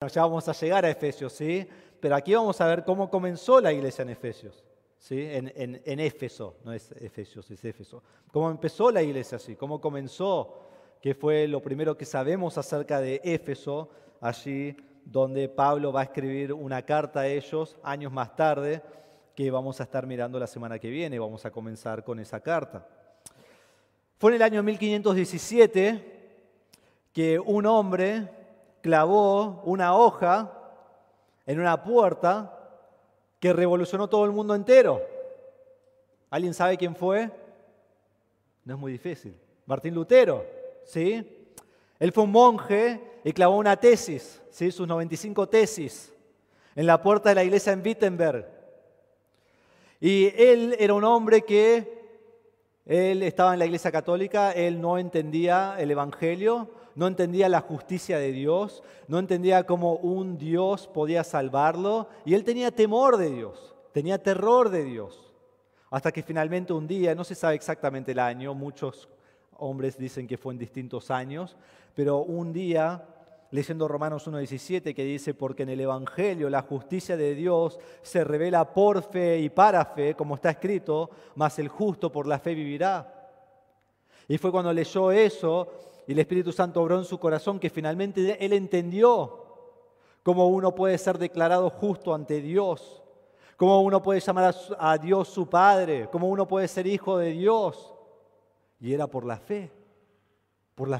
Ya vamos a llegar a Efesios, ¿sí? Pero aquí vamos a ver cómo comenzó la iglesia en Efesios, ¿sí? En Éfeso, no es Efesios, es Éfeso. Cómo empezó la iglesia así, cómo comenzó, que fue lo primero que sabemos acerca de Éfeso, allí donde Pablo va a escribir una carta a ellos años más tarde, que vamos a estar mirando la semana que viene. Vamos a comenzar con esa carta. Fue en el año 1517 que un hombre clavó una hoja en una puerta que revolucionó todo el mundo entero. ¿Alguien sabe quién fue? No es muy difícil. Martín Lutero, ¿sí? Él fue un monje y clavó una tesis, ¿sí? Sus 95 tesis, en la puerta de la iglesia en Wittenberg. Y él era un hombre él estaba en la iglesia católica, él no entendía el evangelio, no entendía la justicia de Dios, no entendía cómo un Dios podía salvarlo, y él tenía temor de Dios, tenía terror de Dios. Hasta que finalmente un día, no se sabe exactamente el año, muchos hombres dicen que fue en distintos años, pero un día, leyendo Romanos 1:17, que dice: porque en el evangelio la justicia de Dios se revela por fe y para fe, como está escrito, mas el justo por la fe vivirá. Y fue cuando leyó eso y el Espíritu Santo obró en su corazón que finalmente él entendió cómo uno puede ser declarado justo ante Dios, cómo uno puede llamar a Dios su Padre, cómo uno puede ser hijo de Dios. Y era por la fe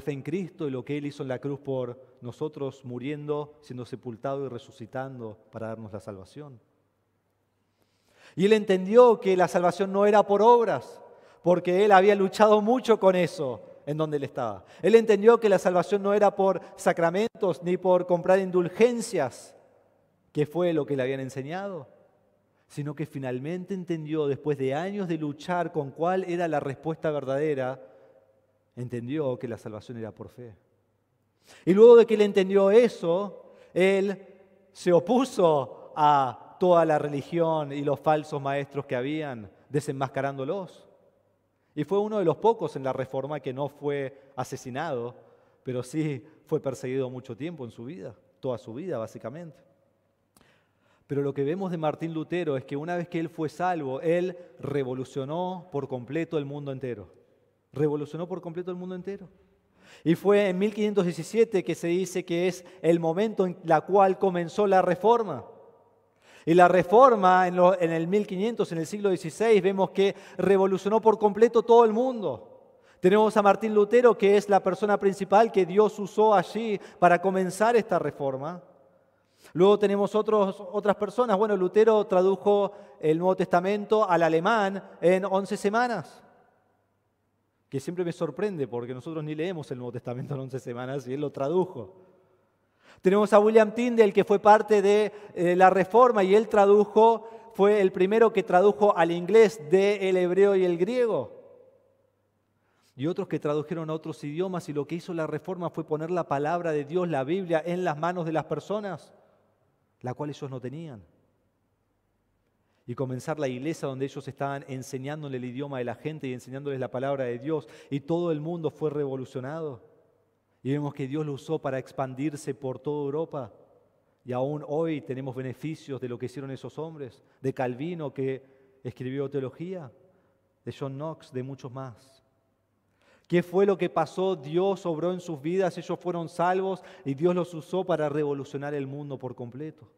en Cristo y lo que Él hizo en la cruz por nosotros, muriendo, siendo sepultado y resucitando para darnos la salvación. Y él entendió que la salvación no era por obras, porque él había luchado mucho con eso en donde él estaba. Él entendió que la salvación no era por sacramentos ni por comprar indulgencias, que fue lo que le habían enseñado, sino que finalmente entendió, después de años de luchar con cuál era la respuesta verdadera, entendió que la salvación era por fe. Y luego de que él entendió eso, él se opuso a toda la religión y los falsos maestros que habían, desenmascarándolos. Y fue uno de los pocos en la Reforma que no fue asesinado, pero sí fue perseguido mucho tiempo en su vida, toda su vida básicamente. Pero lo que vemos de Martín Lutero es que una vez que él fue salvo, él revolucionó por completo el mundo entero. Revolucionó por completo el mundo entero. Y fue en 1517 que se dice que es el momento en el cual comenzó la Reforma. Y la Reforma en el 1500, en el siglo XVI, vemos que revolucionó por completo todo el mundo. Tenemos a Martín Lutero, que es la persona principal que Dios usó allí para comenzar esta Reforma. Luego tenemos otras personas. Bueno, Lutero tradujo el Nuevo Testamento al alemán en 11 semanas. Que siempre me sorprende porque nosotros ni leemos el Nuevo Testamento en 11 semanas y él lo tradujo. Tenemos a William Tyndale, que fue parte de la Reforma y él fue el primero que tradujo al inglés del hebreo y el griego. Y otros que tradujeron a otros idiomas, y lo que hizo la Reforma fue poner la palabra de Dios, la Biblia, en las manos de las personas, la cual ellos no tenían. Y comenzar la iglesia donde ellos estaban enseñándole el idioma de la gente y enseñándoles la palabra de Dios, y todo el mundo fue revolucionado. Y vemos que Dios lo usó para expandirse por toda Europa. Y aún hoy tenemos beneficios de lo que hicieron esos hombres, de Calvino, que escribió teología, de John Knox, de muchos más. ¿Qué fue lo que pasó? Dios obró en sus vidas, ellos fueron salvos y Dios los usó para revolucionar el mundo por completo.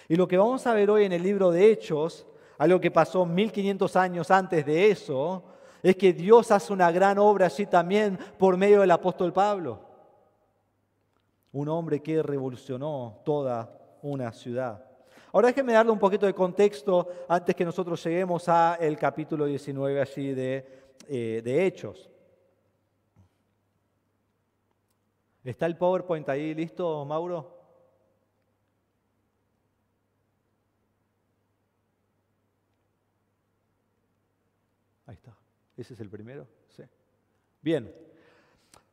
Y lo que vamos a ver hoy en el libro de Hechos, algo que pasó 1500 años antes de eso, es que Dios hace una gran obra allí también por medio del apóstol Pablo. Un hombre que revolucionó toda una ciudad. Ahora déjenme darle un poquito de contexto antes que nosotros lleguemos al capítulo 19 allí de Hechos. ¿Está el PowerPoint ahí listo, Mauro? Ahí está. ¿Ese es el primero? Sí. Bien.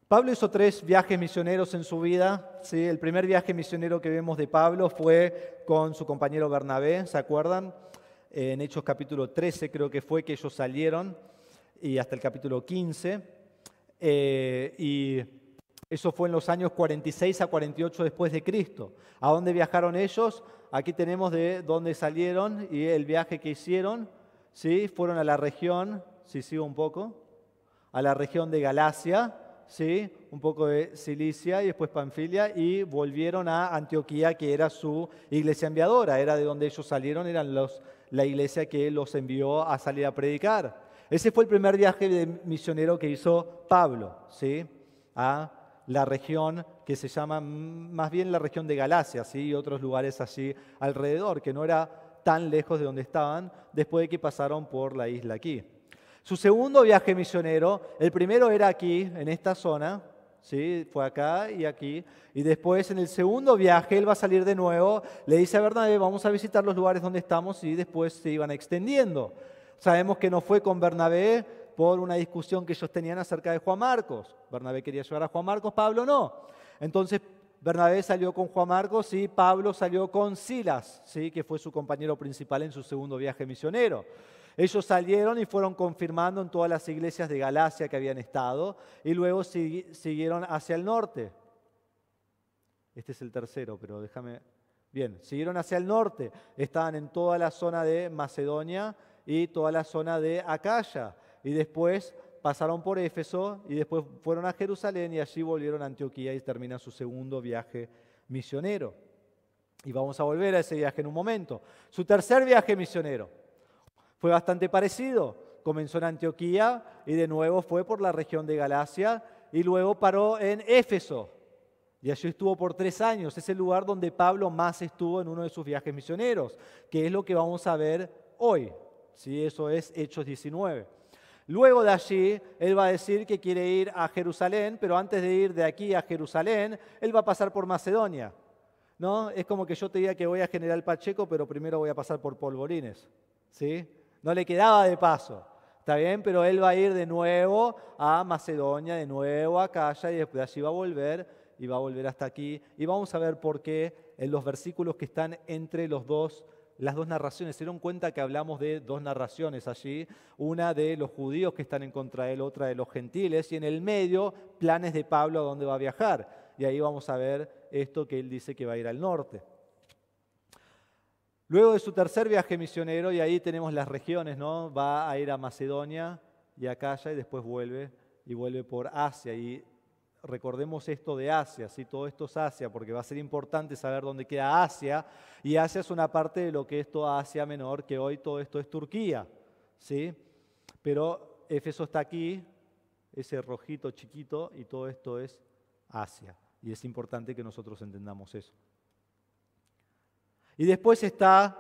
Pablo hizo 3 viajes misioneros en su vida. ¿Sí? El primer viaje misionero que vemos de Pablo fue con su compañero Bernabé, ¿se acuerdan? En Hechos capítulo 13 creo que fue que ellos salieron, y hasta el capítulo 15. Y Eso fue en los años 46 a 48 después de Cristo. ¿A dónde viajaron ellos? Aquí tenemos de dónde salieron y el viaje que hicieron. ¿Sí? Fueron a la región, si sigo un poco, a la región de Galacia, ¿sí? Un poco de Cilicia y después Panfilia, y volvieron a Antioquía, que era su iglesia enviadora, era de donde ellos salieron, eran la iglesia que los envió a salir a predicar. Ese fue el primer viaje de misionero que hizo Pablo, ¿sí? A la región que se llama más bien la región de Galacia, ¿sí? Y otros lugares allí alrededor, que no era tan lejos de donde estaban, después de que pasaron por la isla aquí. Su segundo viaje misionero, el primero era aquí, en esta zona, ¿sí? Fue acá y aquí, y después en el segundo viaje él va a salir de nuevo, le dice a Bernabé, vamos a visitar los lugares donde estamos, y después se iban extendiendo. Sabemos que no fue con Bernabé por una discusión que ellos tenían acerca de Juan Marcos. Bernabé quería llevar a Juan Marcos, Pablo no. Entonces Bernabé salió con Juan Marcos y Pablo salió con Silas, ¿sí? Que fue su compañero principal en su segundo viaje misionero. Ellos salieron y fueron confirmando en todas las iglesias de Galacia que habían estado y luego siguieron hacia el norte. Este es el tercero, pero déjame... Bien, siguieron hacia el norte. Estaban en toda la zona de Macedonia y toda la zona de Acaya. Y después pasaron por Éfeso y después fueron a Jerusalén y allí volvieron a Antioquía y termina su segundo viaje misionero. Y vamos a volver a ese viaje en un momento. Su tercer viaje misionero fue bastante parecido. Comenzó en Antioquía y de nuevo fue por la región de Galacia y luego paró en Éfeso. Y allí estuvo por 3 años. Es el lugar donde Pablo más estuvo en uno de sus viajes misioneros, que es lo que vamos a ver hoy. ¿Sí? Eso es Hechos 19. Luego de allí, él va a decir que quiere ir a Jerusalén, pero antes de ir de aquí a Jerusalén, él va a pasar por Macedonia, ¿no? Es como que yo te diga que voy a General Pacheco, pero primero voy a pasar por Polvorines, ¿sí? No le quedaba de paso, ¿está bien? Pero él va a ir de nuevo a Macedonia, de nuevo a Acaya, y después de allí va a volver, y va a volver hasta aquí. Y vamos a ver por qué en los versículos que están entre las dos narraciones. Se dieron cuenta que hablamos de 2 narraciones allí, una de los judíos que están en contra de él, otra de los gentiles, y en el medio planes de Pablo a dónde va a viajar. Y ahí vamos a ver esto que él dice que va a ir al norte. Luego de su tercer viaje misionero, y ahí tenemos las regiones, ¿no? Va a ir a Macedonia y a Acaya y después vuelve por Asia. Y recordemos esto de Asia, ¿sí? Todo esto es Asia, porque va a ser importante saber dónde queda Asia, y Asia es una parte de lo que es toda Asia Menor, que hoy todo esto es Turquía, ¿sí? Pero Éfeso está aquí, ese rojito chiquito, y todo esto es Asia, y es importante que nosotros entendamos eso. Y después está...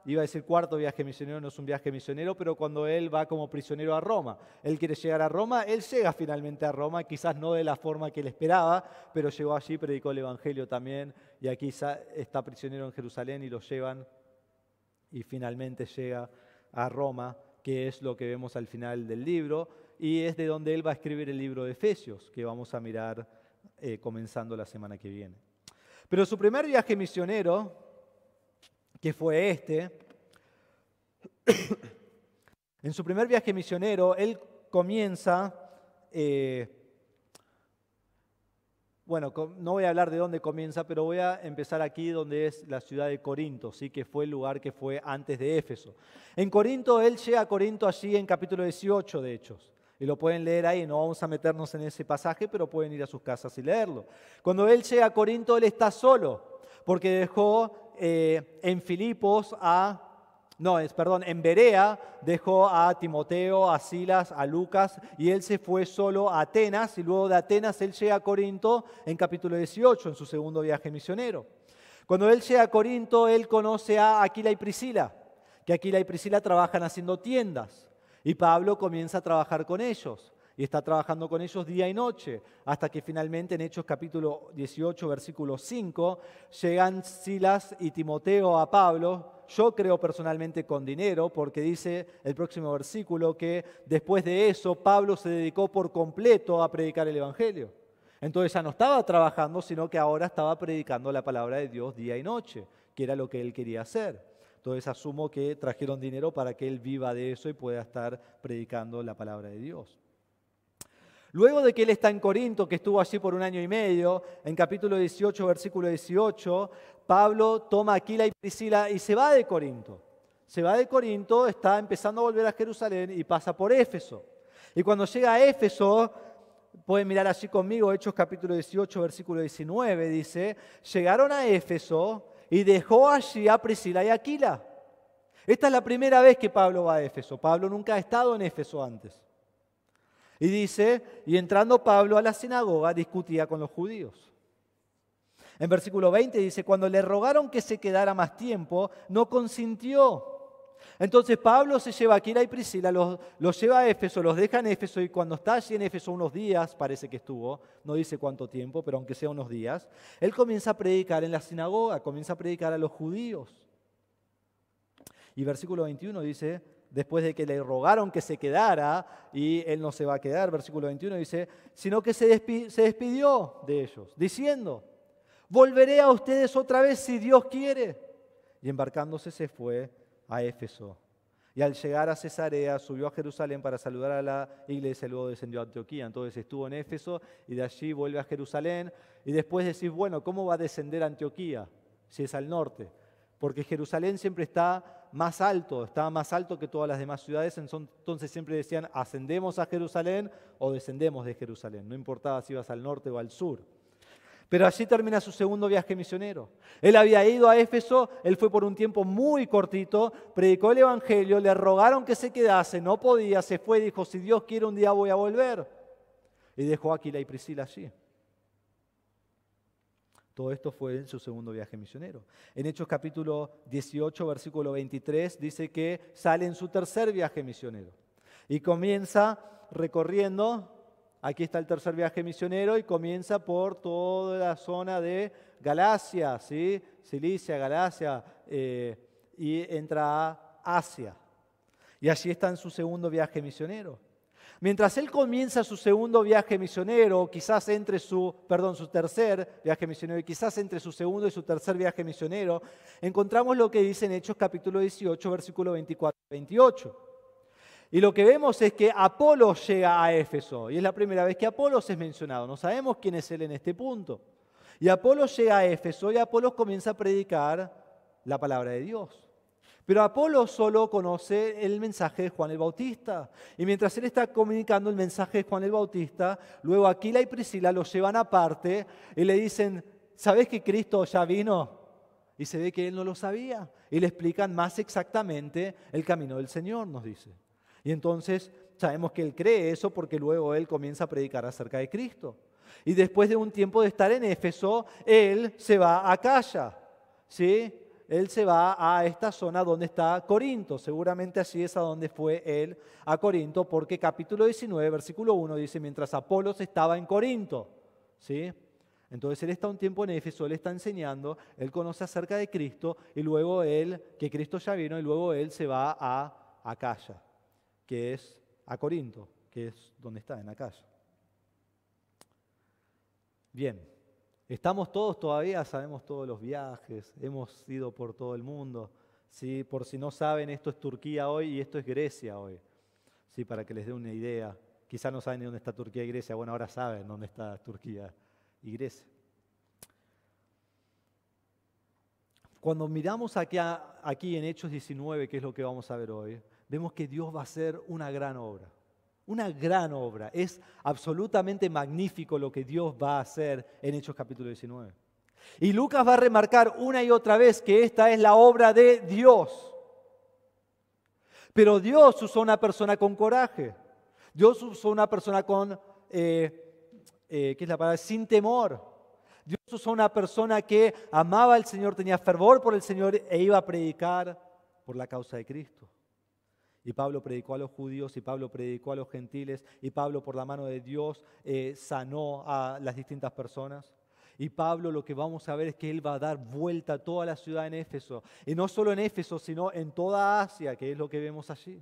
Iba a decir cuarto viaje misionero, no es un viaje misionero, pero cuando él va como prisionero a Roma. Él quiere llegar a Roma, él llega finalmente a Roma, quizás no de la forma que él esperaba, pero llegó allí, predicó el Evangelio también, y aquí está prisionero en Jerusalén y lo llevan, y finalmente llega a Roma, que es lo que vemos al final del libro, y es de donde él va a escribir el libro de Efesios, que vamos a mirar comenzando la semana que viene. Pero su primer viaje misionero, que fue en su primer viaje misionero, él comienza, no voy a hablar de dónde comienza, pero voy a empezar aquí donde es la ciudad de Corinto, ¿sí? Que fue el lugar que fue antes de Éfeso. En Corinto, él llega a Corinto allí en capítulo 18 de Hechos. Y lo pueden leer ahí, no vamos a meternos en ese pasaje, pero pueden ir a sus casas y leerlo. Cuando él llega a Corinto, él está solo, porque dejó en Berea dejó a Timoteo, a Silas, a Lucas, y él se fue solo a Atenas, y luego de Atenas él llega a Corinto en capítulo 18, en su segundo viaje misionero. Cuando él llega a Corinto, él conoce a Aquila y Priscila, que Aquila y Priscila trabajan haciendo tiendas, y Pablo comienza a trabajar con ellos. Y está trabajando con ellos día y noche, hasta que finalmente en Hechos capítulo 18, versículo 5, llegan Silas y Timoteo a Pablo, yo creo personalmente con dinero, porque dice el próximo versículo que después de eso Pablo se dedicó por completo a predicar el Evangelio. Entonces ya no estaba trabajando, sino que ahora estaba predicando la palabra de Dios día y noche, que era lo que él quería hacer. Entonces asumo que trajeron dinero para que él viva de eso y pueda estar predicando la palabra de Dios. Luego de que él está en Corinto, que estuvo allí por 1 año y medio, en capítulo 18, versículo 18, Pablo toma a Aquila y Priscila y se va de Corinto. Se va de Corinto, está empezando a volver a Jerusalén y pasa por Éfeso. Y cuando llega a Éfeso, pueden mirar allí conmigo, Hechos capítulo 18, versículo 19, dice, llegaron a Éfeso y dejó allí a Priscila y Aquila. Esta es la primera vez que Pablo va a Éfeso. Pablo nunca ha estado en Éfeso antes. Y dice, y entrando Pablo a la sinagoga, discutía con los judíos. En versículo 20 dice, cuando le rogaron que se quedara más tiempo, no consintió. Entonces Pablo se lleva a Aquila y Priscila, los lleva a Éfeso, los deja en Éfeso y cuando está allí en Éfeso unos días, parece que estuvo, no dice cuánto tiempo, pero aunque sea unos días, él comienza a predicar en la sinagoga, comienza a predicar a los judíos. Y versículo 21 dice, después de que le rogaron que se quedara, y él no se va a quedar, versículo 21 dice, sino que se despidió de ellos, diciendo, volveré a ustedes otra vez si Dios quiere. Y embarcándose se fue a Éfeso. Y al llegar a Cesarea subió a Jerusalén para saludar a la iglesia y luego descendió a Antioquía. Entonces estuvo en Éfeso y de allí vuelve a Jerusalén. Y después decís, bueno, ¿cómo va a descender a Antioquía si es al norte? Porque Jerusalén siempre está más alto que todas las demás ciudades. Entonces siempre decían, ascendemos a Jerusalén o descendemos de Jerusalén. No importaba si ibas al norte o al sur. Pero allí termina su segundo viaje misionero. Él había ido a Éfeso, él fue por un tiempo muy cortito, predicó el Evangelio, le rogaron que se quedase, no podía, se fue y dijo, si Dios quiere un día voy a volver. Y dejó a Aquila y Priscila allí. Todo esto fue en su segundo viaje misionero. En Hechos capítulo 18, versículo 23, dice que sale en su tercer viaje misionero. Y comienza recorriendo. Aquí está el tercer viaje misionero y comienza por toda la zona de Galacia, ¿sí? Cilicia, Galacia, y entra a Asia. Y allí está en su segundo viaje misionero. Mientras él comienza su segundo viaje misionero, quizás entre su tercer viaje misionero y quizás entre su segundo y su tercer viaje misionero, encontramos lo que dice en Hechos capítulo 18, versículo 24-28. Y lo que vemos es que Apolos llega a Éfeso, y es la primera vez que Apolos es mencionado. No sabemos quién es él en este punto. Y Apolos llega a Éfeso y Apolos comienza a predicar la palabra de Dios. Pero Apolos solo conoce el mensaje de Juan el Bautista. Y mientras él está comunicando el mensaje de Juan el Bautista, luego Aquila y Priscila lo llevan aparte y le dicen, ¿sabés que Cristo ya vino? Y se ve que él no lo sabía. Y le explican más exactamente el camino del Señor, nos dice. Y entonces sabemos que él cree eso porque luego él comienza a predicar acerca de Cristo. Y después de un tiempo de estar en Éfeso, él se va a Acaya, ¿sí? Él se va a esta zona donde está Corinto. Seguramente así es a donde fue él a Corinto, porque capítulo 19, versículo 1 dice, mientras Apolos estaba en Corinto, ¿sí? Entonces él está un tiempo en Éfeso, él está enseñando, él conoce acerca de Cristo, y luego que Cristo ya vino, y luego él se va a Acaya, que es a Corinto, que es donde está, en Acaya. Bien, estamos todos todavía, sabemos todos los viajes, hemos ido por todo el mundo. ¿Sí? Por si no saben, esto es Turquía hoy y esto es Grecia hoy. ¿Sí? Para que les dé una idea. Quizás no saben ni dónde está Turquía y Grecia, bueno, ahora saben dónde está Turquía y Grecia. Cuando miramos aquí en Hechos 19, que es lo que vamos a ver hoy, vemos que Dios va a hacer una gran obra. Una gran obra. Es absolutamente magnífico lo que Dios va a hacer en Hechos capítulo 19. Y Lucas va a remarcar una y otra vez que esta es la obra de Dios. Pero Dios usó una persona con coraje. Dios usó una persona con, ¿qué es la palabra? Sin temor. Dios usó una persona que amaba al Señor, tenía fervor por el Señor e iba a predicar por la causa de Cristo. Y Pablo predicó a los judíos, y Pablo predicó a los gentiles, y Pablo por la mano de Dios sanó a las distintas personas. Y Pablo, lo que vamos a ver es que él va a dar vuelta a toda la ciudad en Éfeso. Y no solo en Éfeso, sino en toda Asia, que es lo que vemos allí.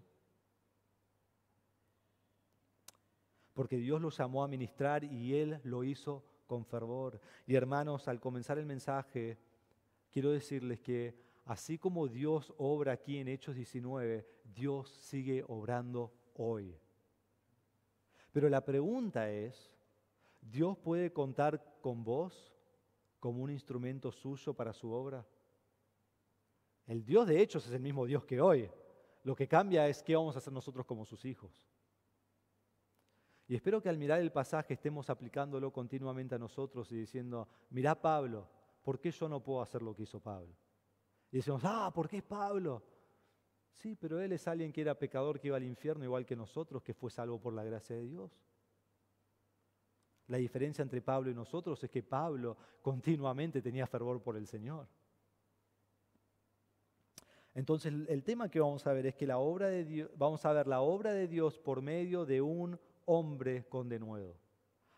Porque Dios lo llamó a ministrar y él lo hizo con fervor. Y hermanos, al comenzar el mensaje, quiero decirles que así como Dios obra aquí en Hechos 19, Dios sigue obrando hoy. Pero la pregunta es, ¿Dios puede contar con vos como un instrumento suyo para su obra? El Dios de hechos es el mismo Dios que hoy. Lo que cambia es qué vamos a hacer nosotros como sus hijos. Y espero que al mirar el pasaje estemos aplicándolo continuamente a nosotros y diciendo, mirá Pablo, ¿por qué yo no puedo hacer lo que hizo Pablo? Y decimos, ¿por qué es Pablo? Sí, pero él es alguien que era pecador, que iba al infierno igual que nosotros, que fue salvo por la gracia de Dios. La diferencia entre Pablo y nosotros es que Pablo continuamente tenía fervor por el Señor. Entonces el tema que vamos a ver es que la obra de Dios, vamos a ver la obra de Dios por medio de un hombre con denuedo.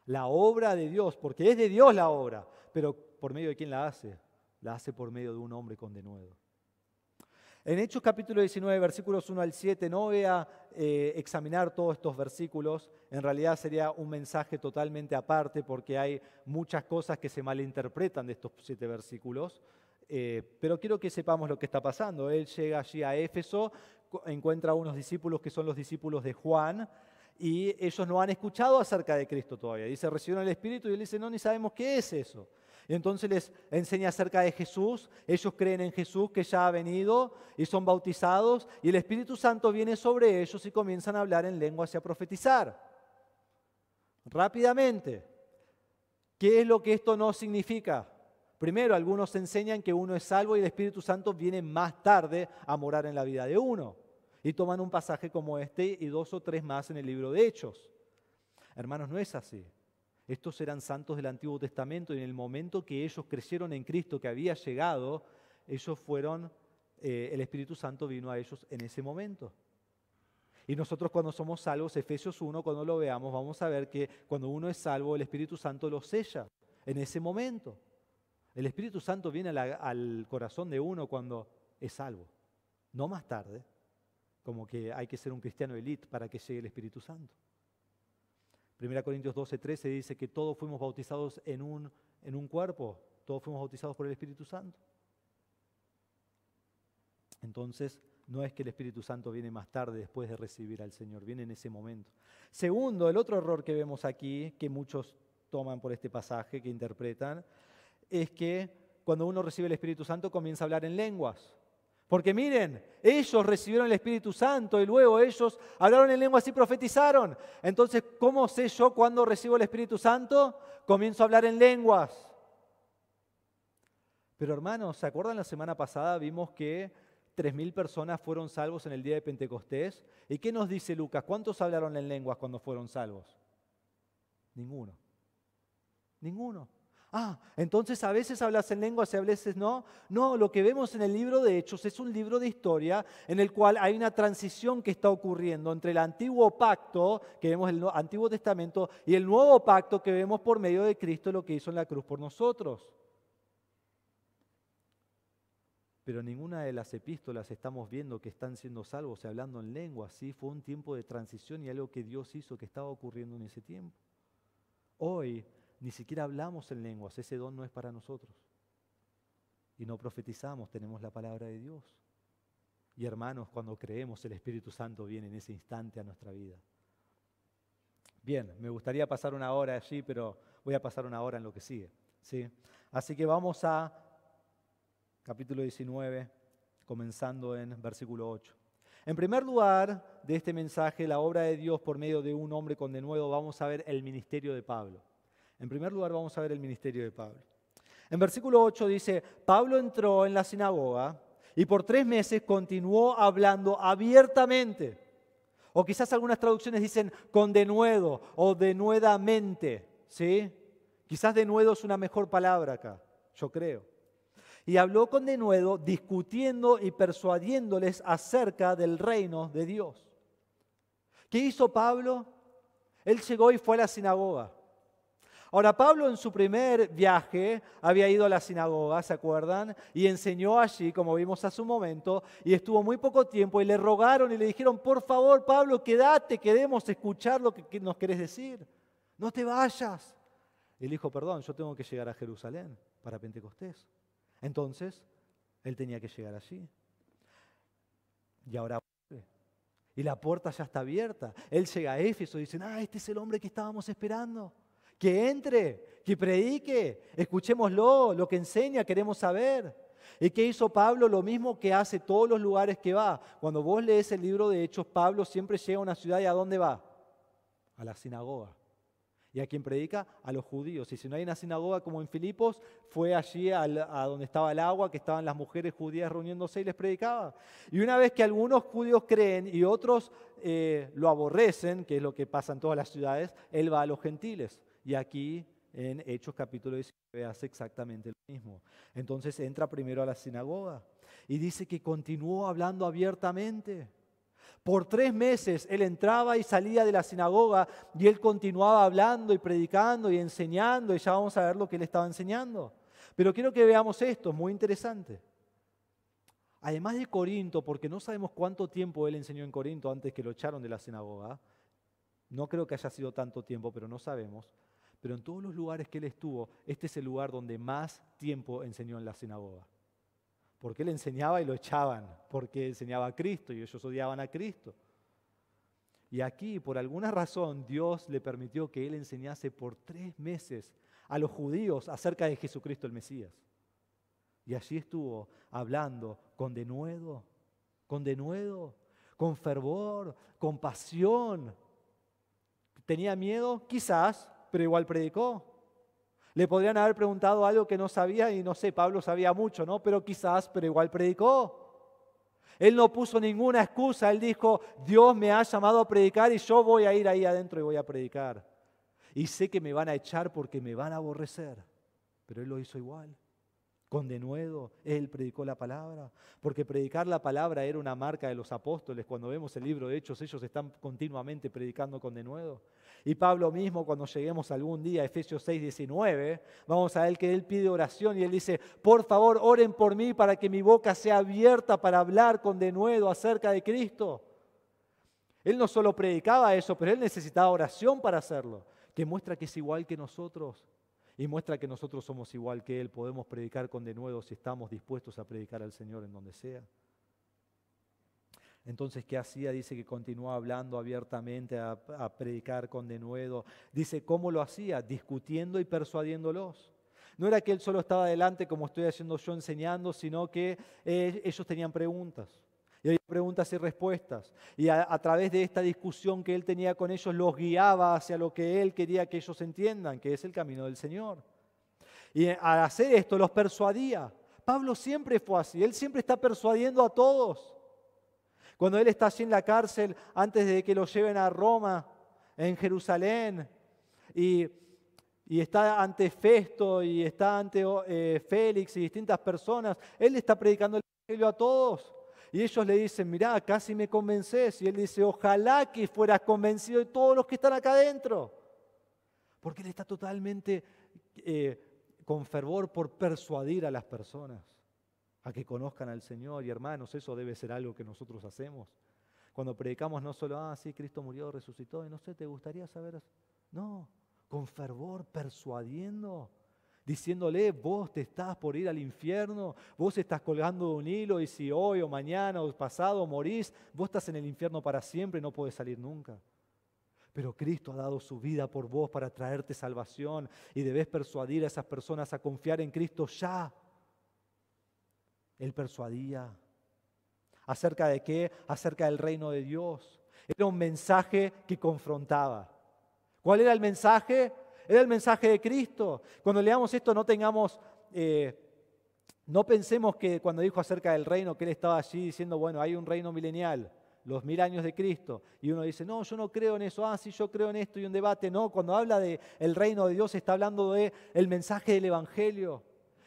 La obra de Dios, porque es de Dios la obra, pero ¿por medio de quién la hace? La hace por medio de un hombre con denuedo. En Hechos capítulo 19, versículos 1 al 7, no voy a examinar todos estos versículos, en realidad sería un mensaje totalmente aparte porque hay muchas cosas que se malinterpretan de estos 7 versículos, pero quiero que sepamos lo que está pasando. Él llega allí a Éfeso, encuentra a unos discípulos que son los discípulos de Juan, y ellos no han escuchado acerca de Cristo todavía. Dice, recibieron el Espíritu y él dice, no, ni sabemos qué es eso. Y entonces les enseña acerca de Jesús, ellos creen en Jesús que ya ha venido y son bautizados y el Espíritu Santo viene sobre ellos y comienzan a hablar en lenguas y a profetizar. Rápidamente, ¿qué es lo que esto no significa? Primero, algunos enseñan que uno es salvo y el Espíritu Santo viene más tarde a morar en la vida de uno. Y toman un pasaje como este y 2 o 3 más en el libro de Hechos. Hermanos, no es así. Estos eran santos del Antiguo Testamento y en el momento que ellos creyeron en Cristo, que había llegado, ellos fueron, el Espíritu Santo vino a ellos en ese momento. Y nosotros cuando somos salvos, Efesios 1, cuando lo veamos, vamos a ver que cuando uno es salvo, el Espíritu Santo lo sella en ese momento. El Espíritu Santo viene al corazón de uno cuando es salvo, no más tarde, como que hay que ser un cristiano elite para que llegue el Espíritu Santo. 1 Corintios 12, 13 dice que todos fuimos bautizados en un cuerpo, todos fuimos bautizados por el Espíritu Santo. Entonces, no es que el Espíritu Santo viene más tarde después de recibir al Señor, viene en ese momento. Segundo, el otro error que vemos aquí, que muchos toman por este pasaje, que interpretan, es que cuando uno recibe el Espíritu Santo comienza a hablar en lenguas. Porque miren, ellos recibieron el Espíritu Santo y luego ellos hablaron en lenguas y profetizaron. Entonces, ¿cómo sé yo cuándo recibo el Espíritu Santo? Comienzo a hablar en lenguas. Pero hermanos, ¿se acuerdan la semana pasada? Vimos que 3.000 personas fueron salvos en el día de Pentecostés. ¿Y qué nos dice Lucas? ¿Cuántos hablaron en lenguas cuando fueron salvos? Ninguno. Ninguno. Entonces a veces hablas en lenguas y a veces no. No, lo que vemos en el libro de Hechos es un libro de historia en el cual hay una transición que está ocurriendo entre el antiguo pacto, que vemos en el Antiguo Testamento, y el nuevo pacto que vemos por medio de Cristo, lo que hizo en la cruz por nosotros. Pero en ninguna de las epístolas estamos viendo que están siendo salvos y hablando en lenguas. Sí, fue un tiempo de transición y algo que Dios hizo que estaba ocurriendo en ese tiempo. Hoy ni siquiera hablamos en lenguas, ese don no es para nosotros. Y no profetizamos, tenemos la palabra de Dios. Y hermanos, cuando creemos, el Espíritu Santo viene en ese instante a nuestra vida. Bien, me gustaría pasar una hora allí, pero voy a pasar una hora en lo que sigue, ¿sí? Así que vamos a capítulo 19, comenzando en versículo 8. En primer lugar de este mensaje, la obra de Dios por medio de un hombre con denuedo, vamos a ver el ministerio de Pablo. En primer lugar vamos a ver el ministerio de Pablo. En versículo 8 dice, Pablo entró en la sinagoga y por 3 meses continuó hablando abiertamente. O quizás algunas traducciones dicen con denuedo o denuedamente, ¿sí? Quizás denuedo es una mejor palabra acá, yo creo. Y habló con denuedo, discutiendo y persuadiéndoles acerca del reino de Dios. ¿Qué hizo Pablo? Él llegó y fue a la sinagoga. Ahora, Pablo en su primer viaje había ido a la sinagoga, ¿se acuerdan? Y enseñó allí, como vimos hace un momento, y estuvo muy poco tiempo y le rogaron y le dijeron, por favor, Pablo, quédate, queremos escuchar lo que nos querés decir. No te vayas. Y él dijo, perdón, yo tengo que llegar a Jerusalén para Pentecostés. Entonces, él tenía que llegar allí. Y ahora vuelve. y la puerta ya está abierta. Él llega a Éfeso y dicen, este es el hombre que estábamos esperando. Que entre, que predique, escuchémoslo, lo que enseña, queremos saber. ¿Y qué hizo Pablo? Lo mismo que hace todos los lugares que va. Cuando vos lees el libro de Hechos, Pablo siempre llega a una ciudad y ¿a dónde va? A la sinagoga. ¿Y a quién predica? A los judíos. Y si no hay una sinagoga como en Filipos, fue allí a donde estaba el agua, que estaban las mujeres judías reuniéndose y les predicaba. Y una vez que algunos judíos creen y otros lo aborrecen, que es lo que pasa en todas las ciudades, él va a los gentiles. Y aquí en Hechos capítulo 19 hace exactamente lo mismo. Entonces entra primero a la sinagoga y dice que continuó hablando abiertamente. Por 3 meses él entraba y salía de la sinagoga y él continuaba hablando y predicando y enseñando, y ya vamos a ver lo que él estaba enseñando. Pero quiero que veamos esto, es muy interesante. Además de Corinto, porque no sabemos cuánto tiempo él enseñó en Corinto antes que lo echaron de la sinagoga, no creo que haya sido tanto tiempo, pero no sabemos. Pero en todos los lugares que él estuvo, este es el lugar donde más tiempo enseñó en la sinagoga. Porque él enseñaba y lo echaban, porque enseñaba a Cristo y ellos odiaban a Cristo. Y aquí, por alguna razón, Dios le permitió que él enseñase por 3 meses a los judíos acerca de Jesucristo el Mesías. Y allí estuvo hablando con denuedo, con fervor, con pasión. ¿Tenía miedo? Quizás, pero igual predicó. Le podrían haber preguntado algo que no sabía y no sé, Pablo sabía mucho, ¿no? Pero quizás, pero igual predicó. Él no puso ninguna excusa, él dijo, Dios me ha llamado a predicar y yo voy a ir ahí adentro y voy a predicar. Y sé que me van a echar porque me van a aborrecer, pero él lo hizo igual. Con denuedo, él predicó la palabra, porque predicar la palabra era una marca de los apóstoles. Cuando vemos el libro de Hechos, ellos están continuamente predicando con denuedo. Y Pablo mismo, cuando lleguemos algún día a Efesios 6:19, vamos a ver que él pide oración y él dice, por favor, oren por mí para que mi boca sea abierta para hablar con denuedo acerca de Cristo. Él no solo predicaba eso, pero él necesitaba oración para hacerlo, que muestra que es igual que nosotros. Y muestra que nosotros somos igual que Él, podemos predicar con denuedo si estamos dispuestos a predicar al Señor en donde sea. Entonces, ¿qué hacía? Dice que continuó hablando abiertamente a predicar con denuedo. Dice, ¿cómo lo hacía? Discutiendo y persuadiéndolos. No era que Él solo estaba adelante como estoy haciendo yo enseñando, sino que ellos tenían preguntas. Y había preguntas y respuestas. Y a través de esta discusión que él tenía con ellos, los guiaba hacia lo que él quería que ellos entiendan, que es el camino del Señor. Y al hacer esto, los persuadía. Pablo siempre fue así. Él siempre está persuadiendo a todos. Cuando él está allí en la cárcel, antes de que lo lleven a Roma, en Jerusalén, y está ante Festo, y está ante Félix y distintas personas, él está predicando el evangelio a todos. Y ellos le dicen, mirá, casi me convences. Y él dice, ojalá que fueras convencido de todos los que están acá adentro. Porque él está totalmente con fervor por persuadir a las personas a que conozcan al Señor. Y hermanos, eso debe ser algo que nosotros hacemos. Cuando predicamos no solo, sí, Cristo murió, resucitó, y no sé, ¿te gustaría saber? No, con fervor, persuadiendo. Diciéndole, vos te estás por ir al infierno, vos estás colgando de un hilo y si hoy o mañana o pasado morís, vos estás en el infierno para siempre y no podés salir nunca. Pero Cristo ha dado su vida por vos para traerte salvación y debés persuadir a esas personas a confiar en Cristo ya. Él persuadía. ¿Acerca de qué? Acerca del reino de Dios. Era un mensaje que confrontaba. ¿Cuál era el mensaje? Era el mensaje de Cristo. Cuando leamos esto no pensemos que cuando dijo acerca del reino, que Él estaba allí diciendo, bueno, hay un reino milenial, los 1000 años de Cristo. Y uno dice, no, yo no creo en eso, sí, yo creo en esto y un debate. No, cuando habla del reino de Dios está hablando del mensaje del Evangelio,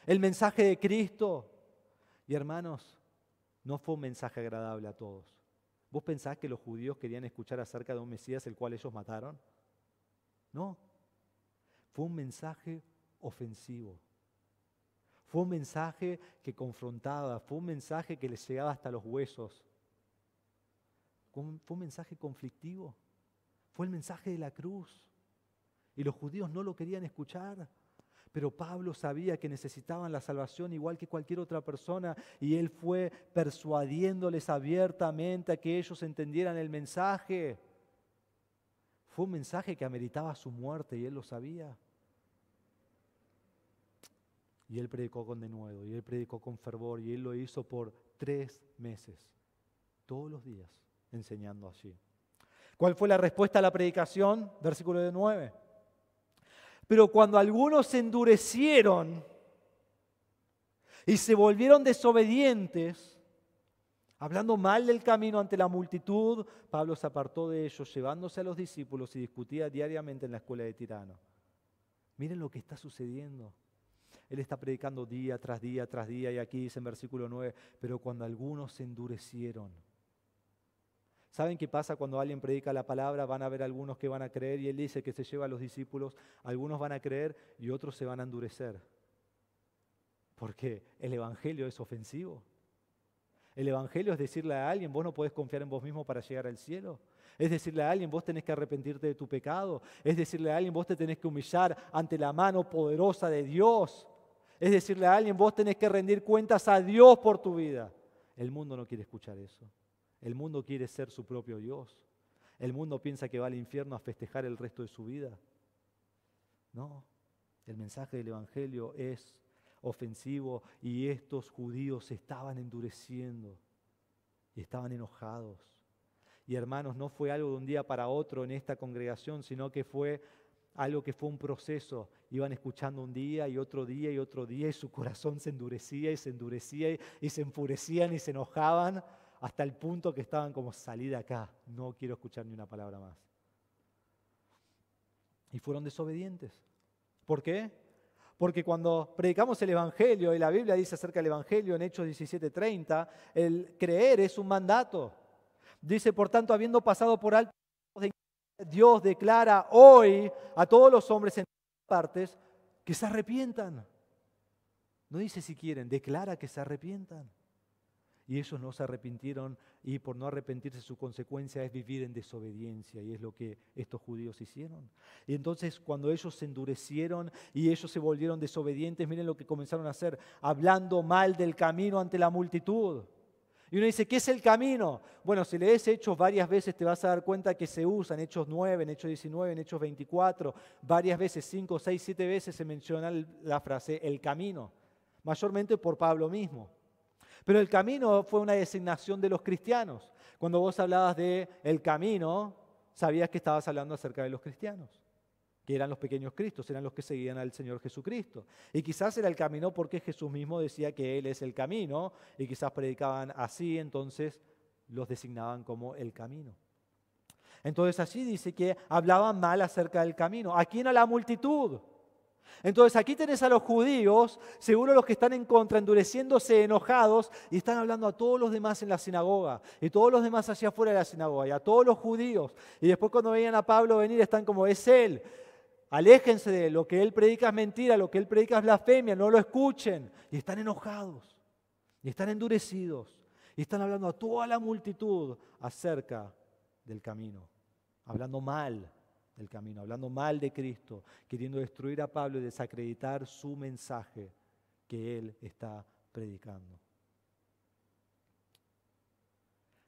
el mensaje de Cristo. Y hermanos, no fue un mensaje agradable a todos. ¿Vos pensás que los judíos querían escuchar acerca de un Mesías el cual ellos mataron? No. Fue un mensaje ofensivo. Fue un mensaje que confrontaba, fue un mensaje que les llegaba hasta los huesos. Fue un mensaje conflictivo. Fue el mensaje de la cruz. Y los judíos no lo querían escuchar. Pero Pablo sabía que necesitaban la salvación igual que cualquier otra persona y él fue persuadiéndoles abiertamente a que ellos entendieran el mensaje. Fue un mensaje que ameritaba su muerte y él lo sabía. Y él predicó con denuedo, y él predicó con fervor, y él lo hizo por 3 meses, todos los días, enseñando allí. ¿Cuál fue la respuesta a la predicación? Versículo 9. Pero cuando algunos se endurecieron y se volvieron desobedientes, hablando mal del camino ante la multitud, Pablo se apartó de ellos, llevándose a los discípulos y discutía diariamente en la escuela de Tirano. Miren lo que está sucediendo. Él está predicando día tras día tras día, y aquí dice en versículo 9, pero cuando algunos se endurecieron. ¿Saben qué pasa cuando alguien predica la palabra? Van a haber algunos que van a creer, y él dice que se lleva a los discípulos, algunos van a creer y otros se van a endurecer. Porque el evangelio es ofensivo. El evangelio es decirle a alguien, vos no podés confiar en vos mismo para llegar al cielo. Es decirle a alguien, vos tenés que arrepentirte de tu pecado. Es decirle a alguien, vos te tenés que humillar ante la mano poderosa de Dios. Es decirle a alguien, vos tenés que rendir cuentas a Dios por tu vida. El mundo no quiere escuchar eso. El mundo quiere ser su propio Dios. El mundo piensa que va al infierno a festejar el resto de su vida. No, el mensaje del evangelio es ofensivo y estos judíos se estaban endureciendo y estaban enojados. Y hermanos, no fue algo de un día para otro en esta congregación, sino que fue algo que fue un proceso. Iban escuchando un día y otro día y otro día y su corazón se endurecía y se endurecía y se enfurecían y se enojaban hasta el punto que estaban como, salí de acá, no quiero escuchar ni una palabra más. Y fueron desobedientes. ¿Por qué? Porque cuando predicamos el Evangelio, y la Biblia dice acerca del Evangelio en Hechos 17:30, el creer es un mandato. Dice, por tanto, habiendo pasado por alto, Dios declara hoy a todos los hombres en todas partes que se arrepientan. No dice si quieren, declara que se arrepientan. Y ellos no se arrepintieron, y por no arrepentirse su consecuencia es vivir en desobediencia, y es lo que estos judíos hicieron. Y entonces cuando ellos se endurecieron y ellos se volvieron desobedientes, miren lo que comenzaron a hacer, hablando mal del camino ante la multitud. Y uno dice, ¿qué es el camino? Bueno, si lees Hechos varias veces te vas a dar cuenta que se usa en Hechos 9, en Hechos 19, en Hechos 24, varias veces, 5, 6, 7 veces se menciona la frase el camino, mayormente por Pablo mismo. Pero el camino fue una designación de los cristianos. Cuando vos hablabas de el camino, sabías que estabas hablando acerca de los cristianos, que eran los pequeños cristos, eran los que seguían al Señor Jesucristo. Y quizás era el camino porque Jesús mismo decía que Él es el camino, y quizás predicaban así, entonces los designaban como el camino. Entonces así dice que hablaban mal acerca del camino. ¿A quién? A la multitud. Entonces aquí tenés a los judíos, seguro los que están en contra, endureciéndose, enojados, y están hablando a todos los demás en la sinagoga, y todos los demás hacia afuera de la sinagoga, y a todos los judíos. Y después cuando veían a Pablo venir, están como, es él, aléjense de él, lo que él predica es mentira, lo que él predica es blasfemia, no lo escuchen. Y están enojados, y están endurecidos, y están hablando a toda la multitud acerca del camino, hablando mal del camino, hablando mal de Cristo, queriendo destruir a Pablo y desacreditar su mensaje que él está predicando.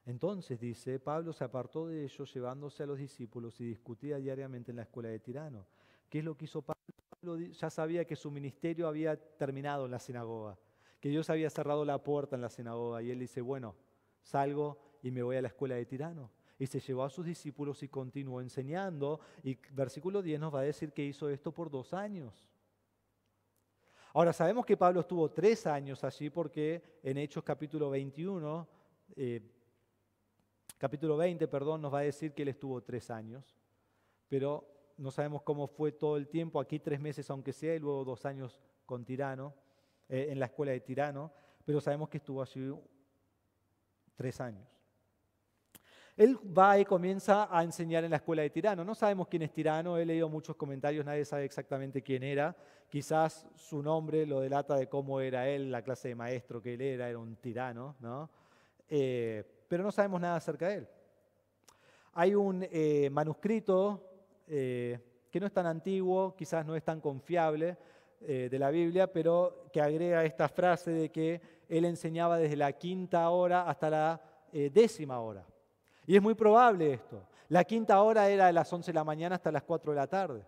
Entonces, dice, Pablo se apartó de ellos llevándose a los discípulos y discutía diariamente en la escuela de Tirano. ¿Qué es lo que hizo Pablo? Pablo ya sabía que su ministerio había terminado en la sinagoga, que Dios había cerrado la puerta en la sinagoga, y él dice, bueno, salgo y me voy a la escuela de Tirano. Y se llevó a sus discípulos y continuó enseñando. Y versículo 10 nos va a decir que hizo esto por 2 años. Ahora sabemos que Pablo estuvo 3 años allí porque en Hechos capítulo 21, capítulo 20, nos va a decir que él estuvo 3 años. Pero no sabemos cómo fue todo el tiempo. Aquí 3 meses aunque sea y luego 2 años con Tirano, en la escuela de Tirano. Pero sabemos que estuvo allí 3 años. Él va y comienza a enseñar en la escuela de Tirano. No sabemos quién es Tirano, he leído muchos comentarios, nadie sabe exactamente quién era. Quizás su nombre lo delata de cómo era él, la clase de maestro que él era un tirano, ¿no? Pero no sabemos nada acerca de él. Hay un manuscrito que no es tan antiguo, quizás no es tan confiable, de la Biblia, pero que agrega esta frase de que él enseñaba desde la 5ª hora hasta la 10ª hora. Y es muy probable esto. La 5ª hora era de las 11 de la mañana hasta las 4 de la tarde.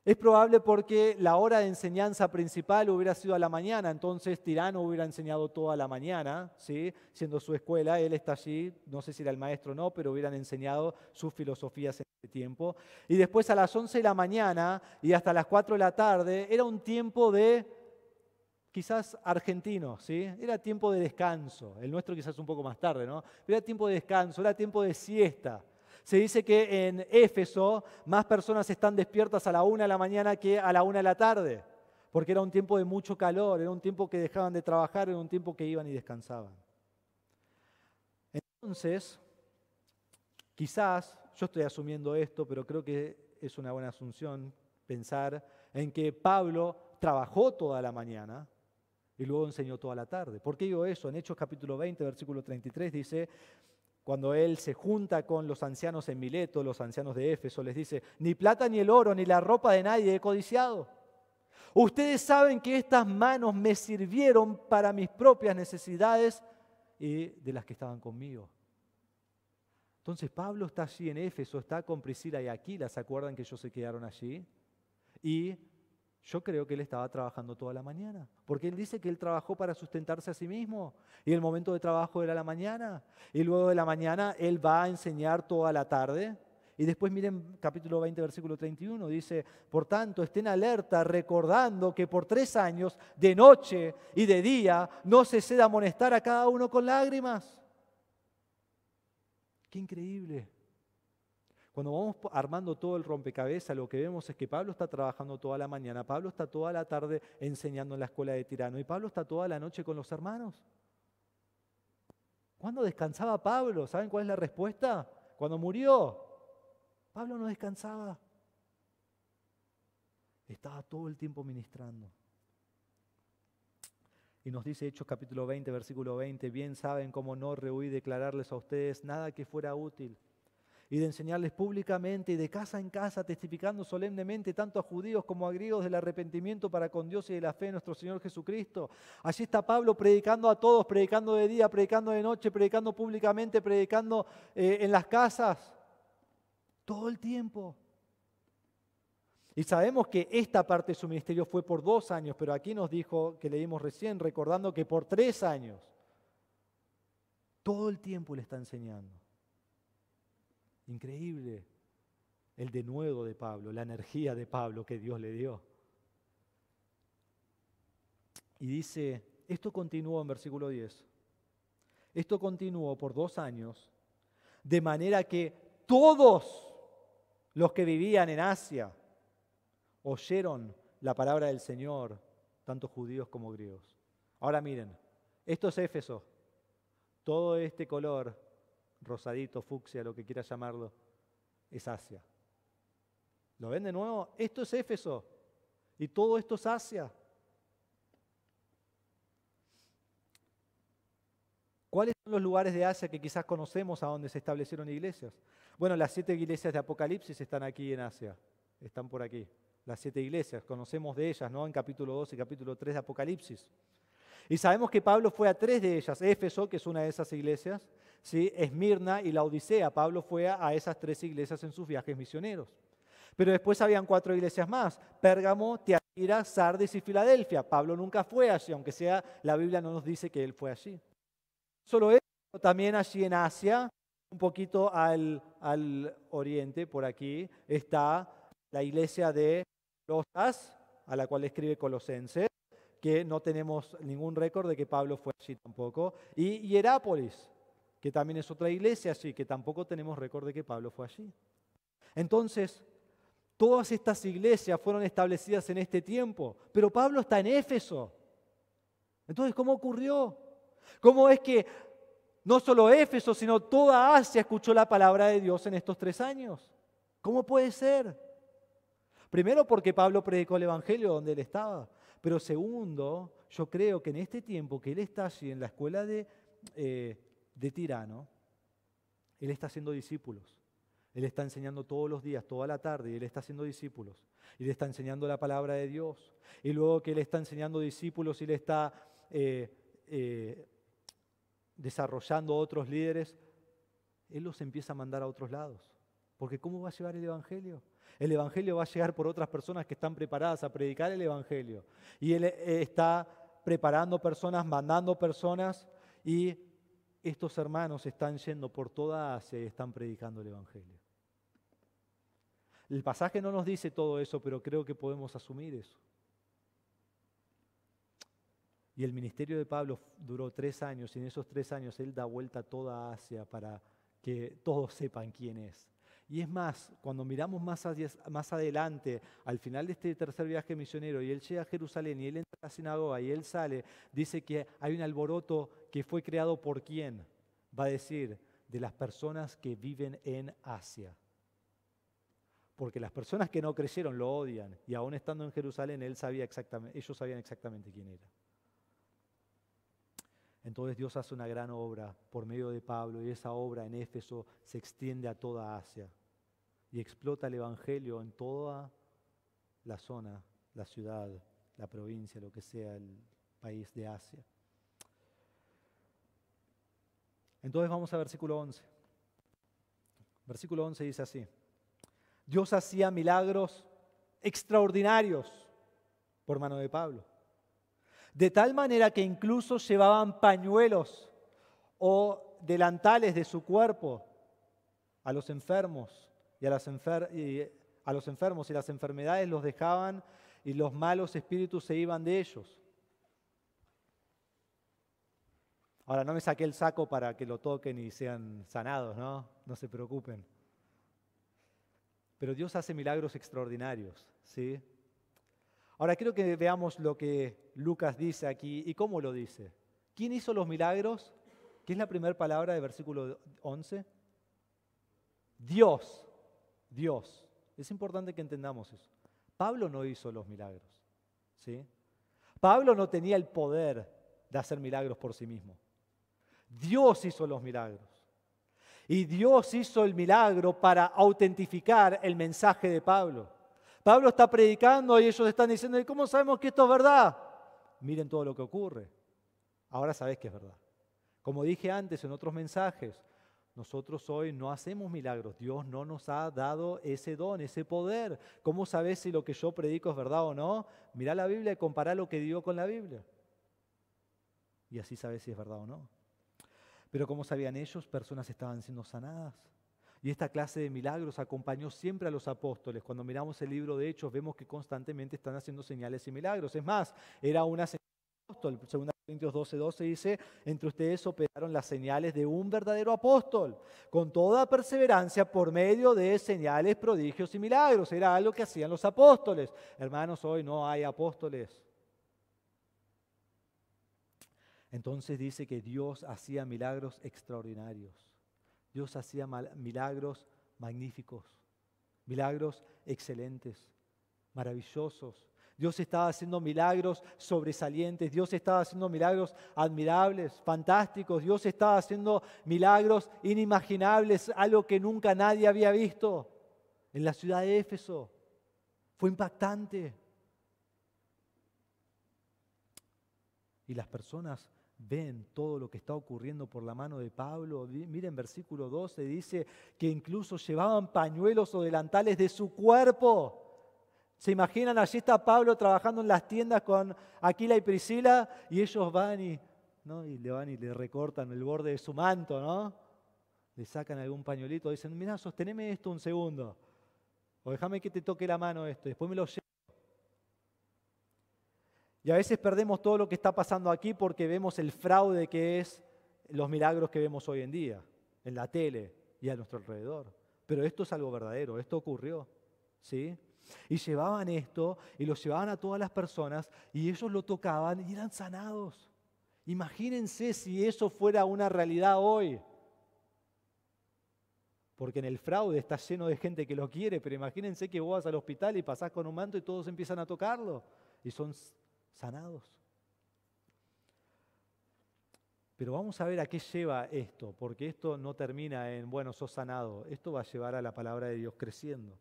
Es probable porque la hora de enseñanza principal hubiera sido a la mañana, entonces Tirano hubiera enseñado toda la mañana, ¿sí? Siendo su escuela, él está allí, no sé si era el maestro o no, pero hubieran enseñado sus filosofías en ese tiempo. Y después a las 11 de la mañana y hasta las 4 de la tarde era un tiempo de, quizás argentino, ¿sí? Era tiempo de descanso, el nuestro quizás un poco más tarde, ¿no? Pero era tiempo de descanso, era tiempo de siesta. Se dice que en Éfeso más personas están despiertas a la 1 de la mañana que a la 1 de la tarde, porque era un tiempo de mucho calor, era un tiempo que dejaban de trabajar, era un tiempo que iban y descansaban. Entonces, quizás, yo estoy asumiendo esto, pero creo que es una buena asunción pensar en que Pablo trabajó toda la mañana y luego enseñó toda la tarde. ¿Por qué digo eso? En Hechos capítulo 20, versículo 33 dice: cuando él se junta con los ancianos en Mileto, los ancianos de Éfeso, les dice: ni plata ni el oro ni la ropa de nadie he codiciado. Ustedes saben que estas manos me sirvieron para mis propias necesidades y de las que estaban conmigo. Entonces Pablo está allí en Éfeso, está con Priscila y Aquila, ¿se acuerdan que ellos se quedaron allí? Y yo creo que él estaba trabajando toda la mañana, porque él dice que él trabajó para sustentarse a sí mismo, y el momento de trabajo era la mañana, y luego de la mañana él va a enseñar toda la tarde, y después miren capítulo 20, versículo 31, dice: por tanto, estén alerta, recordando que por 3 años, de noche y de día, no cesé de amonestar a cada uno con lágrimas. ¡Qué increíble! Cuando vamos armando todo el rompecabezas, lo que vemos es que Pablo está trabajando toda la mañana, Pablo está toda la tarde enseñando en la escuela de Tirano y Pablo está toda la noche con los hermanos. ¿Cuándo descansaba Pablo? ¿Saben cuál es la respuesta? Cuando murió. Pablo no descansaba. Estaba todo el tiempo ministrando. Y nos dice Hechos capítulo 20, versículo 20, bien saben cómo no rehuí declararles a ustedes nada que fuera útil, y de enseñarles públicamente y de casa en casa, testificando solemnemente tanto a judíos como a griegos del arrepentimiento para con Dios y de la fe en nuestro Señor Jesucristo. Allí está Pablo predicando a todos, predicando de día, predicando de noche, predicando públicamente, predicando en las casas, todo el tiempo. Y sabemos que esta parte de su ministerio fue por 2 años, pero aquí nos dijo, que leímos recién, recordando que por 3 años, todo el tiempo le está enseñando. Increíble el denuedo de Pablo, la energía de Pablo que Dios le dio. Y dice, esto continuó en versículo 10. Esto continuó por 2 años, de manera que todos los que vivían en Asia oyeron la palabra del Señor, tanto judíos como griegos. Ahora miren, esto es Éfeso. Todo este color, rosadito, fucsia, lo que quieras llamarlo, es Asia. ¿Lo ven de nuevo? Esto es Éfeso y todo esto es Asia. ¿Cuáles son los lugares de Asia que quizás conocemos a donde se establecieron iglesias? Bueno, las 7 iglesias de Apocalipsis están aquí en Asia, están por aquí. Las 7 iglesias, conocemos de ellas, ¿no? En capítulo 2 y capítulo 3 de Apocalipsis. Y sabemos que Pablo fue a 3 de ellas, Éfeso, que es una de esas iglesias, ¿sí? Esmirna y Laodicea. Pablo fue a esas 3 iglesias en sus viajes misioneros. Pero después habían 4 iglesias más, Pérgamo, Tiatira, Sardis y Filadelfia. Pablo nunca fue allí, aunque sea la Biblia no nos dice que él fue allí. Solo eso, también allí en Asia, un poquito al oriente, por aquí, está la iglesia de Colosas, a la cual escribe Colosenses, que no tenemos ningún récord de que Pablo fue allí tampoco, y Hierápolis, que también es otra iglesia allí, que tampoco tenemos récord de que Pablo fue allí. Entonces, todas estas iglesias fueron establecidas en este tiempo, pero Pablo está en Éfeso. Entonces, ¿cómo ocurrió? ¿Cómo es que no solo Éfeso, sino toda Asia escuchó la palabra de Dios en estos 3 años? ¿Cómo puede ser? Primero porque Pablo predicó el Evangelio donde él estaba, pero segundo, yo creo que en este tiempo que él está allí en la escuela de Tirano, él está haciendo discípulos. Él está enseñando todos los días, toda la tarde, y él está haciendo discípulos. Y le está enseñando la palabra de Dios. Y luego que le está enseñando discípulos y le está desarrollando otros líderes, Él los empieza a mandar a otros lados. Porque ¿cómo va a llevar el Evangelio? El Evangelio va a llegar por otras personas que están preparadas a predicar el Evangelio. Y Él está preparando personas, mandando personas, y estos hermanos están yendo por toda Asia y están predicando el Evangelio. El pasaje no nos dice todo eso, pero creo que podemos asumir eso. Y el ministerio de Pablo duró 3 años, y en esos 3 años él da vuelta a toda Asia para que todos sepan quién es. Y es más, cuando miramos más adelante, al final de este tercer viaje misionero, y él llega a Jerusalén y él entra a la sinagoga y él sale, dice que hay un alboroto que fue creado por ¿quién? Va a decir, de las personas que viven en Asia. Porque las personas que no creyeron lo odian, y aún estando en Jerusalén, ellos sabían exactamente quién era. Entonces Dios hace una gran obra por medio de Pablo, y esa obra en Éfeso se extiende a toda Asia y explota el Evangelio en toda la zona, la ciudad, la provincia, lo que sea, el país de Asia. Entonces vamos a versículo 11. Versículo 11 dice así: Dios hacía milagros extraordinarios por mano de Pablo. De tal manera que incluso llevaban pañuelos o delantales de su cuerpo a los enfermos y a los enfermos, y las enfermedades los dejaban y los malos espíritus se iban de ellos. Ahora, no me saqué el saco para que lo toquen y sean sanados, ¿no? No se preocupen. Pero Dios hace milagros extraordinarios, ¿sí? Ahora quiero que veamos lo que Lucas dice aquí y cómo lo dice. ¿Quién hizo los milagros? ¿Qué es la primera palabra de versículo 11? Dios. Dios. Es importante que entendamos eso. Pablo no hizo los milagros, ¿sí? Pablo no tenía el poder de hacer milagros por sí mismo. Dios hizo los milagros. Y Dios hizo el milagro para autentificar el mensaje de Pablo. Pablo está predicando y ellos están diciendo, ¿y cómo sabemos que esto es verdad? Miren todo lo que ocurre. Ahora sabés que es verdad. Como dije antes en otros mensajes, nosotros hoy no hacemos milagros. Dios no nos ha dado ese don, ese poder. ¿Cómo sabés si lo que yo predico es verdad o no? Mirá la Biblia y compará lo que digo con la Biblia. Y así sabés si es verdad o no. Pero como sabían ellos, personas estaban siendo sanadas. Y esta clase de milagros acompañó siempre a los apóstoles. Cuando miramos el libro de Hechos, vemos que constantemente están haciendo señales y milagros. Es más, era una señal de apóstol. 2 Corintios 12:12 dice, entre ustedes operaron las señales de un verdadero apóstol, con toda perseverancia por medio de señales, prodigios y milagros. Era algo que hacían los apóstoles. Hermanos, hoy no hay apóstoles. Entonces dice que Dios hacía milagros extraordinarios. Dios hacía milagros magníficos, milagros excelentes, maravillosos. Dios estaba haciendo milagros sobresalientes. Dios estaba haciendo milagros admirables, fantásticos. Dios estaba haciendo milagros inimaginables, algo que nunca nadie había visto en la ciudad de Éfeso. Fue impactante. Y las personas ven todo lo que está ocurriendo por la mano de Pablo. Miren, versículo 12 dice que incluso llevaban pañuelos o delantales de su cuerpo. ¿Se imaginan? Allí está Pablo trabajando en las tiendas con Aquila y Priscila y ellos van y le recortan el borde de su manto, ¿no? Le sacan algún pañuelito, dicen, mira, sosteneme esto un segundo. O déjame que te toque la mano esto, después me lo llevo. Y a veces perdemos todo lo que está pasando aquí porque vemos el fraude que es los milagros que vemos hoy en día, en la tele y a nuestro alrededor. Pero esto es algo verdadero, esto ocurrió, ¿sí? Y llevaban esto y lo llevaban a todas las personas y ellos lo tocaban y eran sanados. Imagínense si eso fuera una realidad hoy. Porque en el fraude está lleno de gente que lo quiere, pero imagínense que vos vas al hospital y pasás con un manto y todos empiezan a tocarlo y son sanados. Pero vamos a ver a qué lleva esto, porque esto no termina en, bueno, sos sanado. Esto va a llevar a la palabra de Dios creciendo.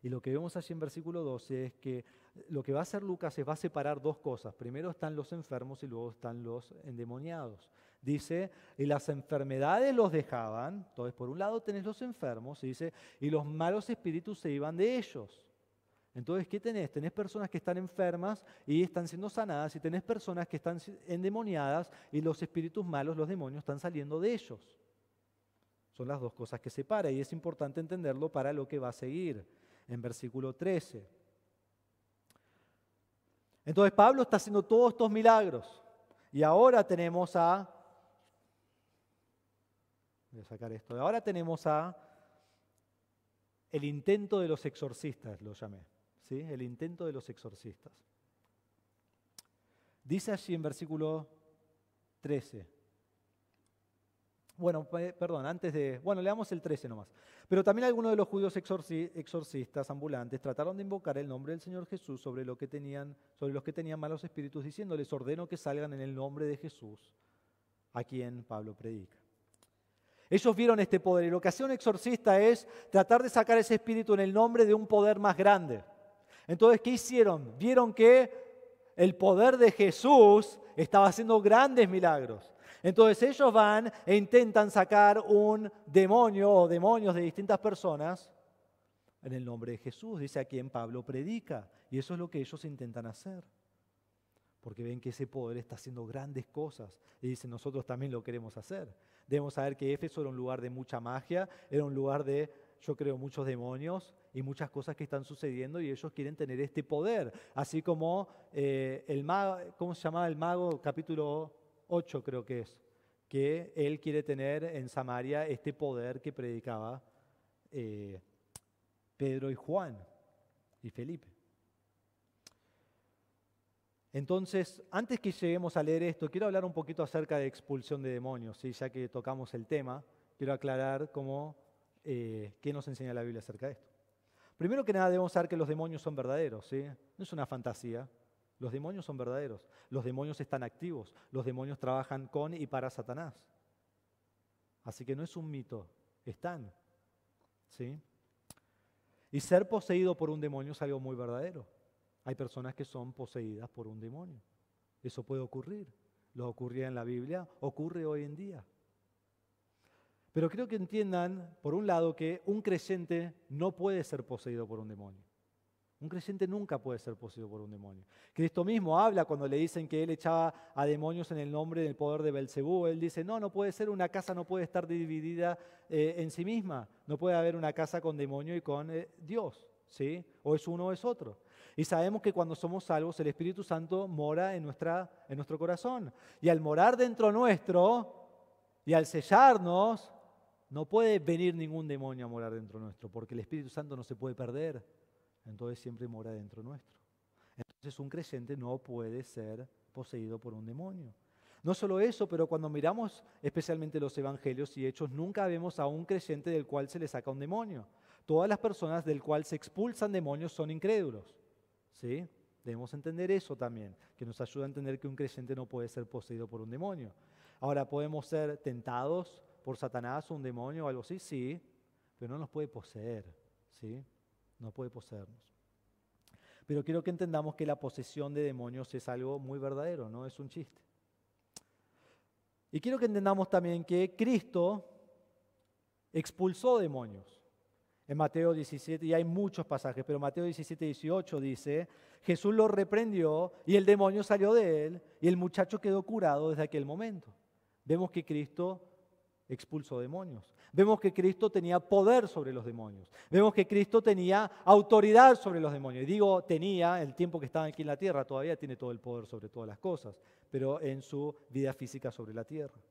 Y lo que vemos allí en versículo 12 es que lo que va a hacer Lucas es va a separar dos cosas. Primero están los enfermos y luego están los endemoniados. Dice, y las enfermedades los dejaban. Entonces, por un lado tenés los enfermos, y dice, y los malos espíritus se iban de ellos. Entonces, ¿qué tenés? Tenés personas que están enfermas y están siendo sanadas, y tenés personas que están endemoniadas y los espíritus malos, los demonios, están saliendo de ellos. Son las dos cosas que separa, y es importante entenderlo para lo que va a seguir en versículo 13. Entonces, Pablo está haciendo todos estos milagros, y ahora tenemos a... Voy a sacar esto. Ahora tenemos a el intento de los exorcistas, lo llamé. ¿Sí? El intento de los exorcistas. Dice allí en versículo 13. Bueno, perdón, leamos el 13 nomás. Pero también algunos de los judíos exorcistas ambulantes trataron de invocar el nombre del Señor Jesús sobre los que tenían malos espíritus, diciéndoles, ordeno que salgan en el nombre de Jesús, a quien Pablo predica. Ellos vieron este poder, y lo que hacía un exorcista es tratar de sacar ese espíritu en el nombre de un poder más grande. Entonces, ¿qué hicieron? Vieron que el poder de Jesús estaba haciendo grandes milagros. Entonces ellos van e intentan sacar un demonio o demonios de distintas personas en el nombre de Jesús, dice a quien Pablo predica. Y eso es lo que ellos intentan hacer. Porque ven que ese poder está haciendo grandes cosas. Y dicen, nosotros también lo queremos hacer. Debemos saber que Éfeso era un lugar de mucha magia, era un lugar de, yo creo, muchos demonios y muchas cosas que están sucediendo, y ellos quieren tener este poder. Así como el mago, ¿cómo se llamaba el mago? Capítulo 8 creo que es, que él quiere tener en Samaria este poder que predicaba Pedro y Juan y Felipe. Entonces, antes que lleguemos a leer esto, quiero hablar un poquito acerca de expulsión de demonios, ¿sí? Ya que tocamos el tema, quiero aclarar qué nos enseña la Biblia acerca de esto. Primero que nada debemos saber que los demonios son verdaderos, ¿sí? No es una fantasía. Los demonios son verdaderos, los demonios están activos, los demonios trabajan con y para Satanás. Así que no es un mito, están, ¿sí? Y ser poseído por un demonio es algo muy verdadero. Hay personas que son poseídas por un demonio. Eso puede ocurrir. Lo ocurría en la Biblia, ocurre hoy en día. Pero creo que entiendan, por un lado, que un creyente no puede ser poseído por un demonio. Un creyente nunca puede ser poseído por un demonio. Cristo mismo habla cuando le dicen que Él echaba a demonios en el nombre del poder de Belcebú. Él dice, no puede ser, una casa no puede estar dividida en sí misma. No puede haber una casa con demonio y con Dios, ¿sí? O es uno o es otro. Y sabemos que cuando somos salvos, el Espíritu Santo mora en nuestro corazón. Y al morar dentro nuestro y al sellarnos, no puede venir ningún demonio a morar dentro nuestro, porque el Espíritu Santo no se puede perder. Entonces siempre mora dentro nuestro. Entonces un creyente no puede ser poseído por un demonio. No solo eso, pero cuando miramos especialmente los evangelios y hechos, nunca vemos a un creyente del cual se le saca un demonio. Todas las personas del cual se expulsan demonios son incrédulos, ¿sí? Debemos entender eso también, que nos ayuda a entender que un creyente no puede ser poseído por un demonio. Ahora, ¿podemos ser tentados por Satanás o un demonio o algo así? Sí, pero no nos puede poseer, ¿sí? No puede poseernos. Pero quiero que entendamos que la posesión de demonios es algo muy verdadero, no es un chiste. Y quiero que entendamos también que Cristo expulsó demonios. En Mateo 17, y hay muchos pasajes, pero Mateo 17, 18 dice, Jesús lo reprendió y el demonio salió de él y el muchacho quedó curado desde aquel momento. Vemos que Cristo expulsó demonios. Vemos que Cristo tenía poder sobre los demonios. Vemos que Cristo tenía autoridad sobre los demonios. Y digo tenía, el tiempo que estaba aquí en la tierra, todavía tiene todo el poder sobre todas las cosas, pero en su vida física sobre la tierra.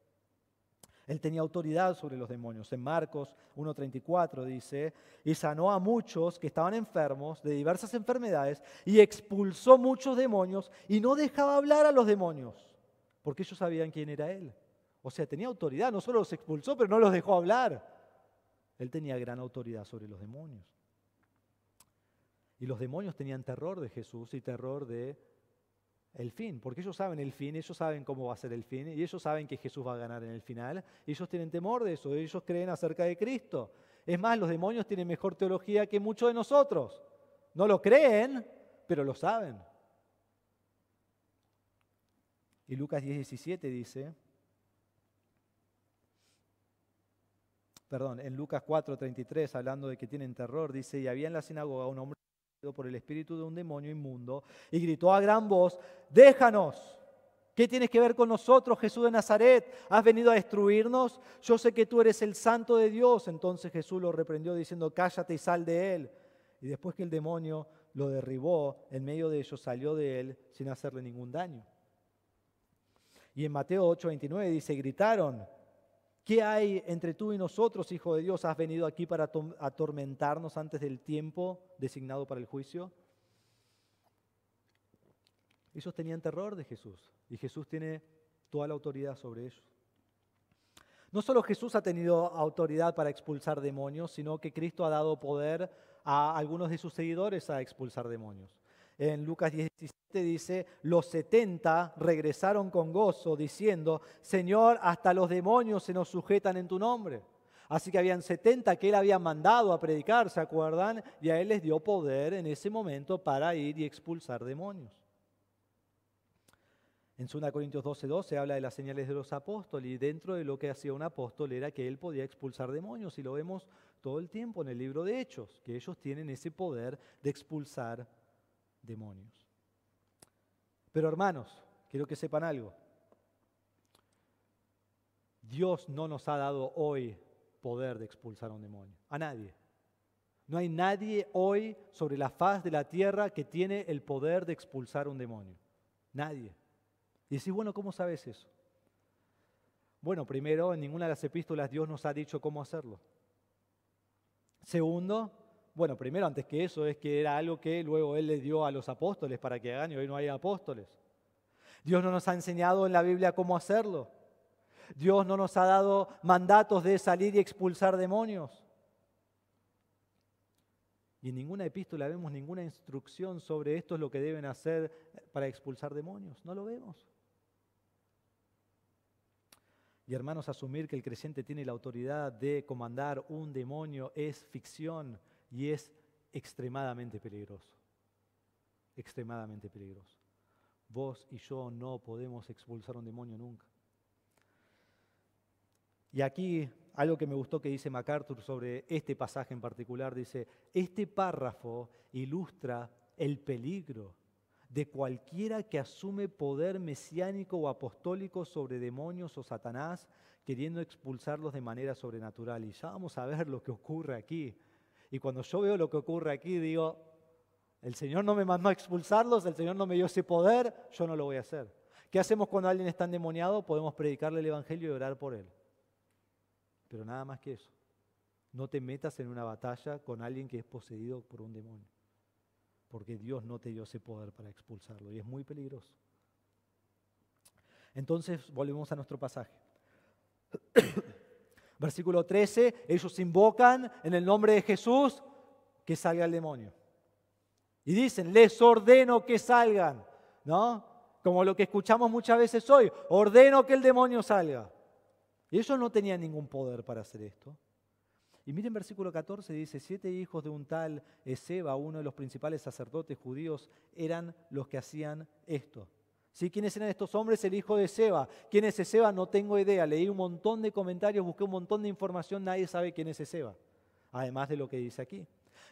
Él tenía autoridad sobre los demonios. En Marcos 1:34 dice, y sanó a muchos que estaban enfermos de diversas enfermedades y expulsó muchos demonios y no dejaba hablar a los demonios, porque ellos sabían quién era Él. O sea, tenía autoridad, no solo los expulsó, pero no los dejó hablar. Él tenía gran autoridad sobre los demonios. Y los demonios tenían terror de Jesús y terror de el fin, porque ellos saben el fin, ellos saben cómo va a ser el fin, y ellos saben que Jesús va a ganar en el final, y ellos tienen temor de eso, ellos creen acerca de Cristo. Es más, los demonios tienen mejor teología que muchos de nosotros. No lo creen, pero lo saben. Y Lucas 10:17 dice, en Lucas 4:33, hablando de que tienen terror, dice, y había en la sinagoga un hombre poseído por el espíritu de un demonio inmundo, y gritó a gran voz, déjanos. ¿Qué tienes que ver con nosotros, Jesús de Nazaret? ¿Has venido a destruirnos? Yo sé que tú eres el Santo de Dios. Entonces Jesús lo reprendió diciendo, cállate y sal de él. Y después que el demonio lo derribó, en medio de ellos salió de él sin hacerle ningún daño. Y en Mateo 8:29 dice, gritaron, ¿qué hay entre tú y nosotros, Hijo de Dios? ¿Has venido aquí para atormentarnos antes del tiempo designado para el juicio? Ellos tenían terror de Jesús y Jesús tiene toda la autoridad sobre ellos. No solo Jesús ha tenido autoridad para expulsar demonios, sino que Cristo ha dado poder a algunos de sus seguidores a expulsar demonios. En Lucas 10:17 dice, los 70 regresaron con gozo diciendo, Señor, hasta los demonios se nos sujetan en tu nombre. Así que habían 70 que él había mandado a predicar, ¿se acuerdan? Y a él les dio poder en ese momento para ir y expulsar demonios. En 2 Corintios 12:12 habla de las señales de los apóstoles y dentro de lo que hacía un apóstol era que él podía expulsar demonios y lo vemos todo el tiempo en el libro de Hechos, que ellos tienen ese poder de expulsar demonios. Pero hermanos, quiero que sepan algo. Dios no nos ha dado hoy poder de expulsar a un demonio, a nadie. No hay nadie hoy sobre la faz de la tierra que tiene el poder de expulsar a un demonio. Nadie. Y decís, bueno, ¿cómo sabes eso? Bueno, primero, en ninguna de las epístolas Dios nos ha dicho cómo hacerlo. Segundo, bueno, primero, antes que eso, es que era algo que luego Él le dio a los apóstoles para que hagan y hoy no hay apóstoles. Dios no nos ha enseñado en la Biblia cómo hacerlo. Dios no nos ha dado mandatos de salir y expulsar demonios. Y en ninguna epístola vemos ninguna instrucción sobre esto es lo que deben hacer para expulsar demonios. No lo vemos. Y hermanos, asumir que el creyente tiene la autoridad de comandar un demonio es ficción y es extremadamente peligroso. Extremadamente peligroso. Vos y yo no podemos expulsar un demonio nunca. Y aquí algo que me gustó que dice MacArthur sobre este pasaje en particular, dice, este párrafo ilustra el peligro de cualquiera que asume poder mesiánico o apostólico sobre demonios o Satanás, queriendo expulsarlos de manera sobrenatural. Y ya vamos a ver lo que ocurre aquí. Y cuando yo veo lo que ocurre aquí, digo, el Señor no me mandó a expulsarlos, el Señor no me dio ese poder, yo no lo voy a hacer. ¿Qué hacemos cuando alguien está endemoniado? Podemos predicarle el Evangelio y orar por él. Pero nada más que eso. No te metas en una batalla con alguien que es poseído por un demonio. Porque Dios no te dio ese poder para expulsarlo y es muy peligroso. Entonces, volvemos a nuestro pasaje. Versículo 13, ellos invocan en el nombre de Jesús que salga el demonio. Y dicen, les ordeno que salgan, ¿no? Como lo que escuchamos muchas veces hoy, ordeno que el demonio salga. Y ellos no tenían ningún poder para hacer esto. Y miren versículo 14, dice, 7 hijos de un tal Esceva, uno de los principales sacerdotes judíos, eran los que hacían esto. ¿Sí? ¿Quiénes eran estos hombres? El hijo de Esceva. ¿Quién es Esceva? No tengo idea. Leí un montón de comentarios, busqué un montón de información, nadie sabe quién es Esceva. Además de lo que dice aquí.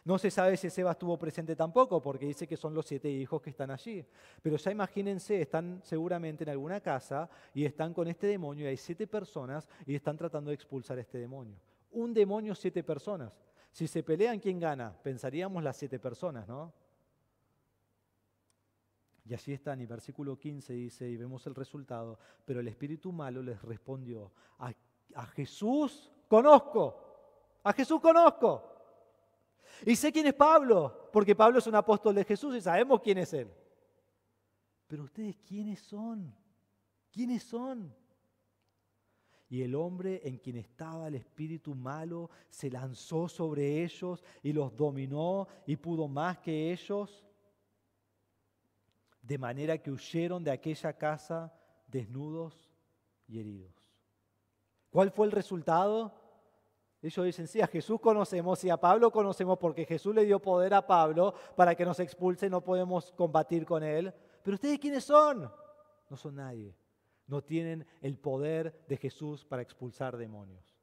No se sabe si Esceva estuvo presente tampoco, porque dice que son los 7 hijos que están allí. Pero ya imagínense, están seguramente en alguna casa y están con este demonio y hay 7 personas y están tratando de expulsar a este demonio. Un demonio, 7 personas. Si se pelean, ¿quién gana? Pensaríamos las 7 personas, ¿no? Y allí están, y versículo 15 dice, y vemos el resultado, pero el espíritu malo les respondió, a Jesús conozco, a Jesús conozco. Y sé quién es Pablo, porque Pablo es un apóstol de Jesús y sabemos quién es él. Pero ustedes, ¿quiénes son? ¿Quiénes son? Y el hombre en quien estaba el espíritu malo se lanzó sobre ellos y los dominó y pudo más que ellos, de manera que huyeron de aquella casa desnudos y heridos. ¿Cuál fue el resultado? Ellos dicen, sí, a Jesús conocemos y a Pablo conocemos porque Jesús le dio poder a Pablo para que nos expulse, no podemos combatir con él. Pero ¿ustedes quiénes son? No son nadie. No tienen el poder de Jesús para expulsar demonios.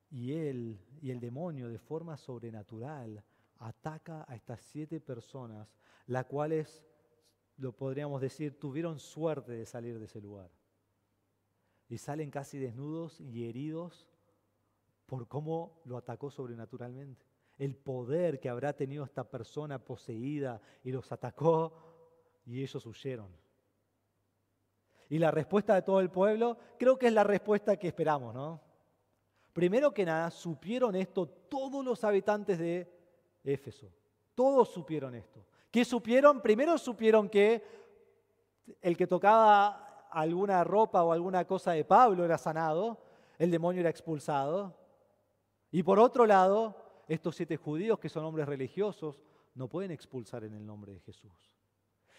Y él y el demonio de forma sobrenatural ataca a estas 7 personas, las cuales, lo podríamos decir, tuvieron suerte de salir de ese lugar. Y salen casi desnudos y heridos por cómo lo atacó sobrenaturalmente. El poder que habrá tenido esta persona poseída y los atacó y ellos huyeron. Y la respuesta de todo el pueblo, creo que es la respuesta que esperamos, ¿no? Primero que nada, supieron esto todos los habitantes de Éfeso. Todos supieron esto. ¿Qué supieron? Primero supieron que el que tocaba alguna ropa o alguna cosa de Pablo era sanado, el demonio era expulsado. Y por otro lado, estos 7 judíos que son hombres religiosos no pueden expulsar en el nombre de Jesús.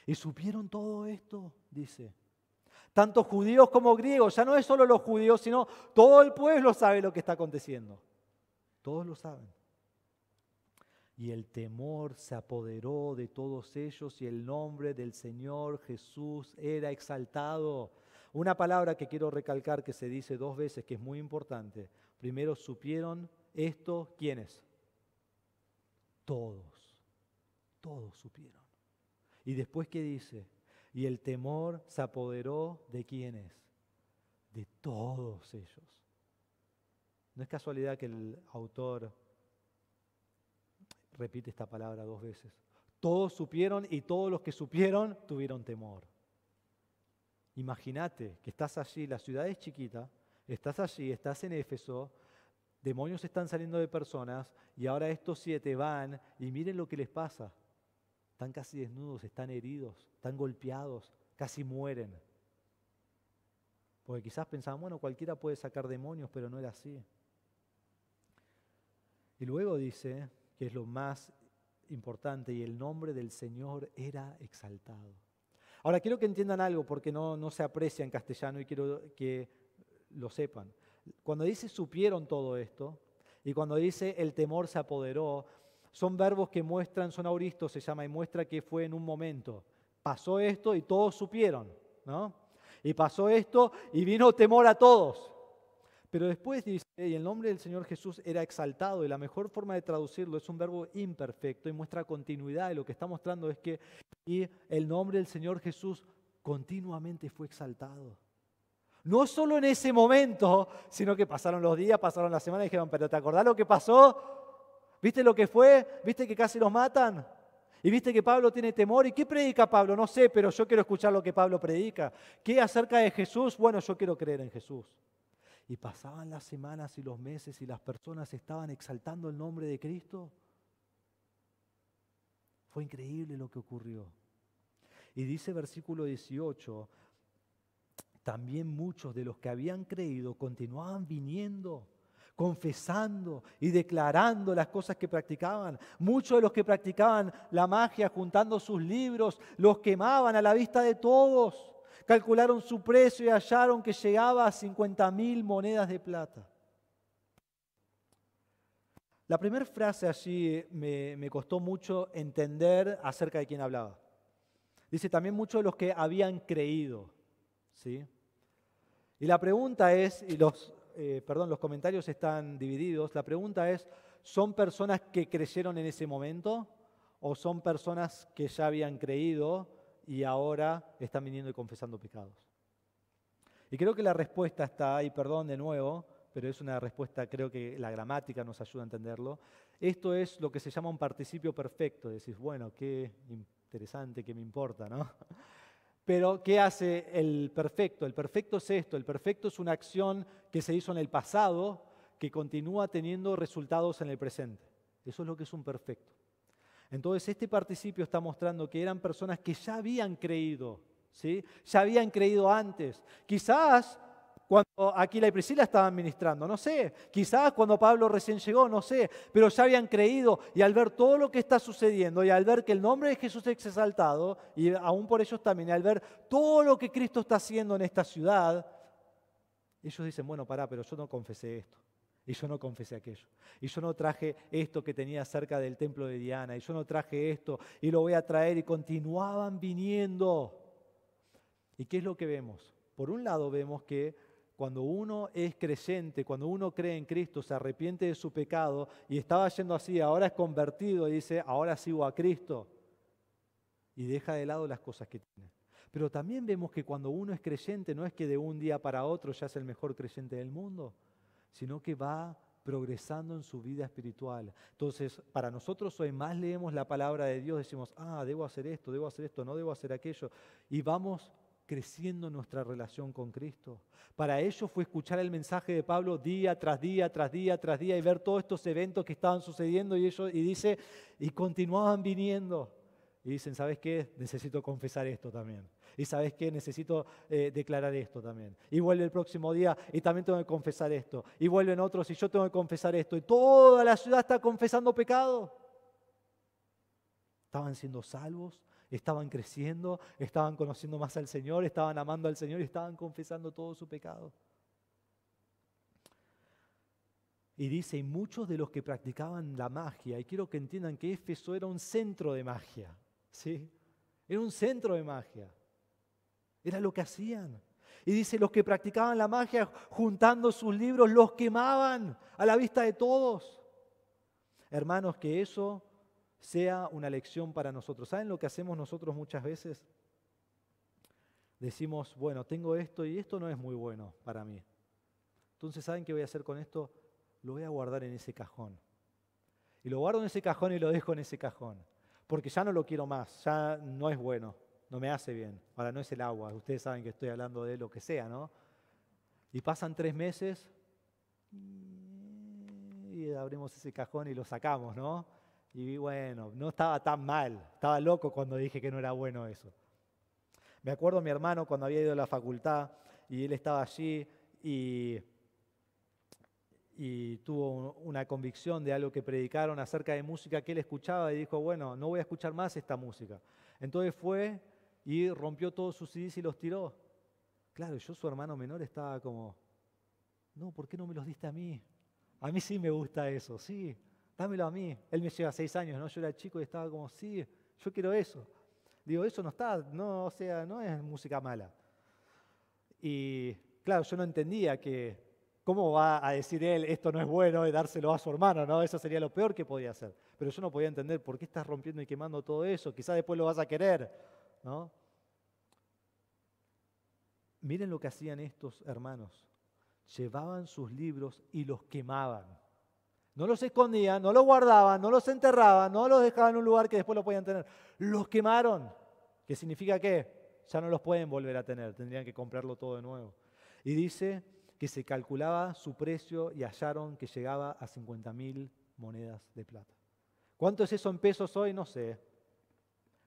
Y supieron todo esto, dice. Tanto judíos como griegos, ya no es solo los judíos, sino todo el pueblo sabe lo que está aconteciendo. Todos lo saben. Y el temor se apoderó de todos ellos y el nombre del Señor Jesús era exaltado. Una palabra que quiero recalcar que se dice 2 veces, que es muy importante. Primero, supieron esto, ¿quiénes? Todos. Todos supieron. Y después, ¿qué dice? Y el temor se apoderó ¿de quiénes? De todos ellos. No es casualidad que el autor repite esta palabra 2 veces. Todos supieron y todos los que supieron tuvieron temor. Imagínate que estás allí, la ciudad es chiquita, estás allí, estás en Éfeso, demonios están saliendo de personas y ahora estos 7 van y miren lo que les pasa. Están casi desnudos, están heridos, están golpeados, casi mueren. Porque quizás pensaban, bueno, cualquiera puede sacar demonios, pero no era así. Y luego dice, que es lo más importante, y el nombre del Señor era exaltado. Ahora quiero que entiendan algo, porque no se aprecia en castellano y quiero que lo sepan. Cuando dice supieron todo esto, y cuando dice el temor se apoderó, son verbos que muestran, son auristos se llama, y muestra que fue en un momento. Pasó esto y todos supieron, ¿no? Y pasó esto y vino temor a todos. Pero después dice, y el nombre del Señor Jesús era exaltado, y la mejor forma de traducirlo es un verbo imperfecto y muestra continuidad, y lo que está mostrando es que y el nombre del Señor Jesús continuamente fue exaltado. No solo en ese momento, sino que pasaron los días, pasaron las semanas y dijeron, pero ¿te acordás lo que pasó? ¿Viste lo que fue? ¿Viste que casi los matan? ¿Y viste que Pablo tiene temor? ¿Y qué predica Pablo? No sé, pero yo quiero escuchar lo que Pablo predica. ¿Qué acerca de Jesús? Bueno, yo quiero creer en Jesús. Y pasaban las semanas y los meses y las personas estaban exaltando el nombre de Cristo. Fue increíble lo que ocurrió. Y dice versículo 18, también muchos de los que habían creído continuaban viniendo, confesando y declarando las cosas que practicaban. Muchos de los que practicaban la magia, juntando sus libros, los quemaban a la vista de todos. Calcularon su precio y hallaron que llegaba a 50.000 monedas de plata. La primera frase allí me costó mucho entender acerca de quién hablaba. Dice también muchos de los que habían creído, ¿sí? Y la pregunta es, y los comentarios están divididos, la pregunta es, ¿son personas que creyeron en ese momento o son personas que ya habían creído y ahora están viniendo y confesando pecados? Y creo que la respuesta está ahí, perdón de nuevo, pero es una respuesta, creo que la gramática nos ayuda a entenderlo. Esto es lo que se llama un participio perfecto. Decís, bueno, qué interesante, qué me importa, ¿no? Pero, ¿qué hace el perfecto? El perfecto es esto, el perfecto es una acción que se hizo en el pasado que continúa teniendo resultados en el presente. Eso es lo que es un perfecto. Entonces, este participio está mostrando que eran personas que ya habían creído, ¿sí? Ya habían creído antes. Quizás cuando Aquila y Priscila estaban ministrando, no sé. Quizás cuando Pablo recién llegó, no sé. Pero ya habían creído y al ver todo lo que está sucediendo y al ver que el nombre de Jesús es exaltado, y aún por ellos también, y al ver todo lo que Cristo está haciendo en esta ciudad, Ellos dicen, bueno, pará, pero yo no confesé esto. Y yo no confesé aquello. Y yo no traje esto que tenía cerca del templo de Diana. Y yo no traje esto. Y lo voy a traer. Y continuaban viniendo. ¿Y qué es lo que vemos? Por un lado vemos que cuando uno es creyente, cuando uno cree en Cristo, se arrepiente de su pecado y estaba yendo así, ahora es convertido y dice, ahora sigo a Cristo. Y deja de lado las cosas que tiene. Pero también vemos que cuando uno es creyente, no es que de un día para otro ya es el mejor creyente del mundo, sino que va progresando en su vida espiritual. Entonces, para nosotros hoy más leemos la palabra de Dios, decimos, debo hacer esto, no debo hacer aquello, y vamos creciendo en nuestra relación con Cristo. Para ellos fue escuchar el mensaje de Pablo día tras día, tras día, tras día, y ver todos estos eventos que estaban sucediendo, y continuaban viniendo. Y dicen, ¿sabes qué? Necesito confesar esto también. Y ¿sabes qué? Necesito declarar esto también. Y vuelve el próximo día y también tengo que confesar esto. Y vuelven otros y yo tengo que confesar esto. Y toda la ciudad está confesando pecado. Estaban siendo salvos, estaban creciendo, estaban conociendo más al Señor, estaban amando al Señor y estaban confesando todo su pecado. Y dice, y muchos de los que practicaban la magia, y quiero que entiendan que Éfeso era un centro de magia, ¿sí? Era un centro de magia. Era lo que hacían. Y dice, los que practicaban la magia, juntando sus libros, los quemaban a la vista de todos. Hermanos, que eso sea una lección para nosotros. ¿Saben lo que hacemos nosotros muchas veces? Decimos, bueno, tengo esto y esto no es muy bueno para mí. Entonces, ¿saben qué voy a hacer con esto? Lo voy a guardar en ese cajón. Y lo guardo en ese cajón y lo dejo en ese cajón. Porque ya no lo quiero más, ya no es bueno, no me hace bien. Ahora no es el agua, ustedes saben que estoy hablando de lo que sea, ¿no? Y pasan 3 meses y abrimos ese cajón y lo sacamos, ¿no? Y bueno, no estaba tan mal, estaba loco cuando dije que no era bueno eso. Me acuerdo mi hermano cuando había ido a la facultad y él estaba allí y tuvo una convicción de algo que predicaron acerca de música que él escuchaba y dijo, bueno, no voy a escuchar más esta música. Entonces fue y rompió todos sus CDs y los tiró. Claro, yo, su hermano menor, estaba como, no, ¿por qué no me los diste a mí? A mí sí me gusta eso, sí, dámelo a mí. Él me lleva 6 años, ¿no? Yo era chico y estaba como, sí, yo quiero eso. Digo, eso no está, no, o sea, no es música mala. Y claro, yo no entendía que ¿cómo va a decir él, esto no es bueno, y dárselo a su hermano? ¿No? Eso sería lo peor que podía hacer. Pero yo no podía entender por qué estás rompiendo y quemando todo eso. Quizás después lo vas a querer, ¿no? Miren lo que hacían estos hermanos. Llevaban sus libros y los quemaban. No los escondían, no los guardaban, no los enterraban, no los dejaban en un lugar que después lo podían tener. Los quemaron. ¿Qué significa qué? Ya no los pueden volver a tener, tendrían que comprarlo todo de nuevo. Y dice que se calculaba su precio y hallaron que llegaba a 50.000 monedas de plata. ¿Cuánto es eso en pesos hoy? No sé.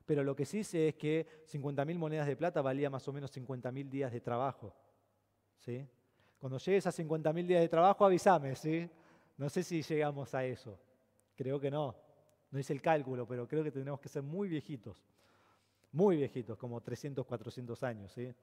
Pero lo que sí sé es que 50.000 monedas de plata valía más o menos 50.000 días de trabajo. ¿Sí? Cuando llegues a 50.000 días de trabajo, avísame, ¿sí? No sé si llegamos a eso. Creo que no. No hice el cálculo, pero creo que tendremos que ser muy viejitos, como 300, 400 años, ¿sí?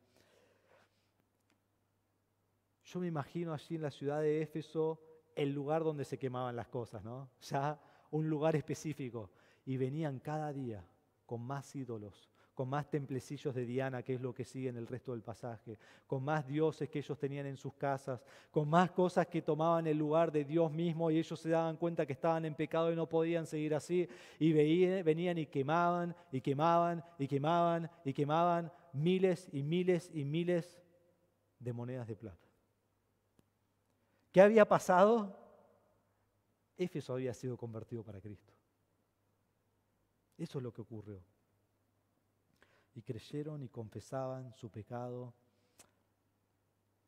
Yo me imagino allí en la ciudad de Éfeso el lugar donde se quemaban las cosas, ¿no? Ya un lugar específico. Y venían cada día con más ídolos, con más templecillos de Diana, que es lo que sigue en el resto del pasaje, con más dioses que ellos tenían en sus casas, con más cosas que tomaban el lugar de Dios mismo y ellos se daban cuenta que estaban en pecado y no podían seguir así. Y venían y quemaban, y quemaban, y quemaban, y quemaban miles y miles y miles de monedas de plata. ¿Qué había pasado? Éfeso había sido convertido para Cristo. Eso es lo que ocurrió. Y creyeron y confesaban su pecado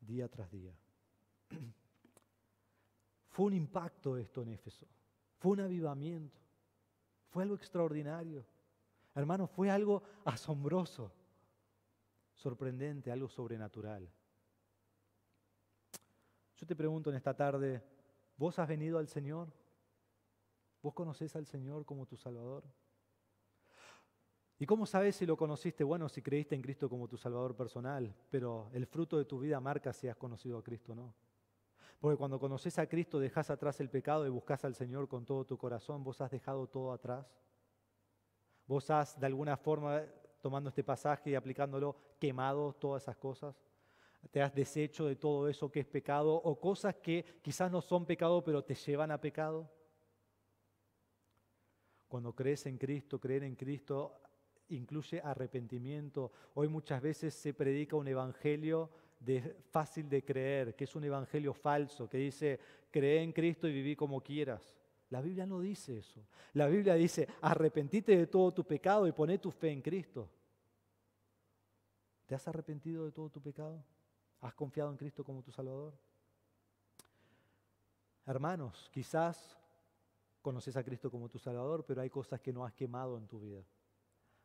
día tras día. Fue un impacto esto en Éfeso. Fue un avivamiento. Fue algo extraordinario. Hermanos, fue algo asombroso, sorprendente, algo sobrenatural. Yo te pregunto en esta tarde, ¿vos has venido al Señor? ¿Vos conocés al Señor como tu Salvador? ¿Y cómo sabes si lo conociste? Bueno, si creíste en Cristo como tu Salvador personal, pero el fruto de tu vida marca si has conocido a Cristo o no. Porque cuando conoces a Cristo, dejás atrás el pecado y buscas al Señor con todo tu corazón, vos has dejado todo atrás. Vos has, de alguna forma, tomando este pasaje y aplicándolo, quemado todas esas cosas. Te has deshecho de todo eso que es pecado o cosas que quizás no son pecado, pero te llevan a pecado. Cuando crees en Cristo, creer en Cristo incluye arrepentimiento. Hoy muchas veces se predica un evangelio fácil de creer, que es un evangelio falso, que dice, cree en Cristo y viví como quieras. La Biblia no dice eso. La Biblia dice, arrepentite de todo tu pecado y poné tu fe en Cristo. ¿Te has arrepentido de todo tu pecado? ¿Has confiado en Cristo como tu Salvador? Hermanos, quizás conoces a Cristo como tu Salvador, pero hay cosas que no has quemado en tu vida.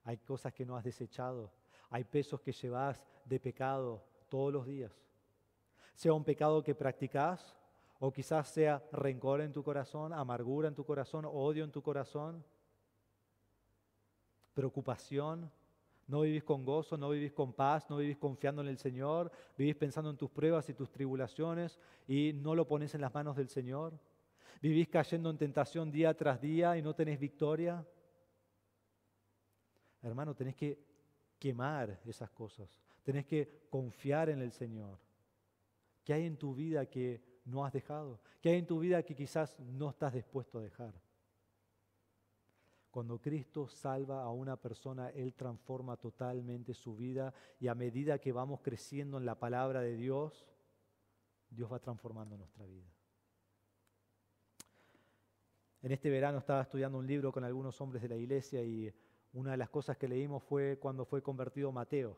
Hay cosas que no has desechado. Hay pesos que llevas de pecado todos los días. Sea un pecado que practicás, o quizás sea rencor en tu corazón, amargura en tu corazón, odio en tu corazón, preocupación. No vivís con gozo, no vivís con paz, no vivís confiando en el Señor, vivís pensando en tus pruebas y tus tribulaciones y no lo pones en las manos del Señor. Vivís cayendo en tentación día tras día y no tenés victoria. Hermano, tenés que quemar esas cosas. Tenés que confiar en el Señor. ¿Qué hay en tu vida que no has dejado? ¿Qué hay en tu vida que quizás no estás dispuesto a dejar? Cuando Cristo salva a una persona, Él transforma totalmente su vida y a medida que vamos creciendo en la palabra de Dios, Dios va transformando nuestra vida. En este verano estaba estudiando un libro con algunos hombres de la iglesia y una de las cosas que leímos fue cuando fue convertido Mateo.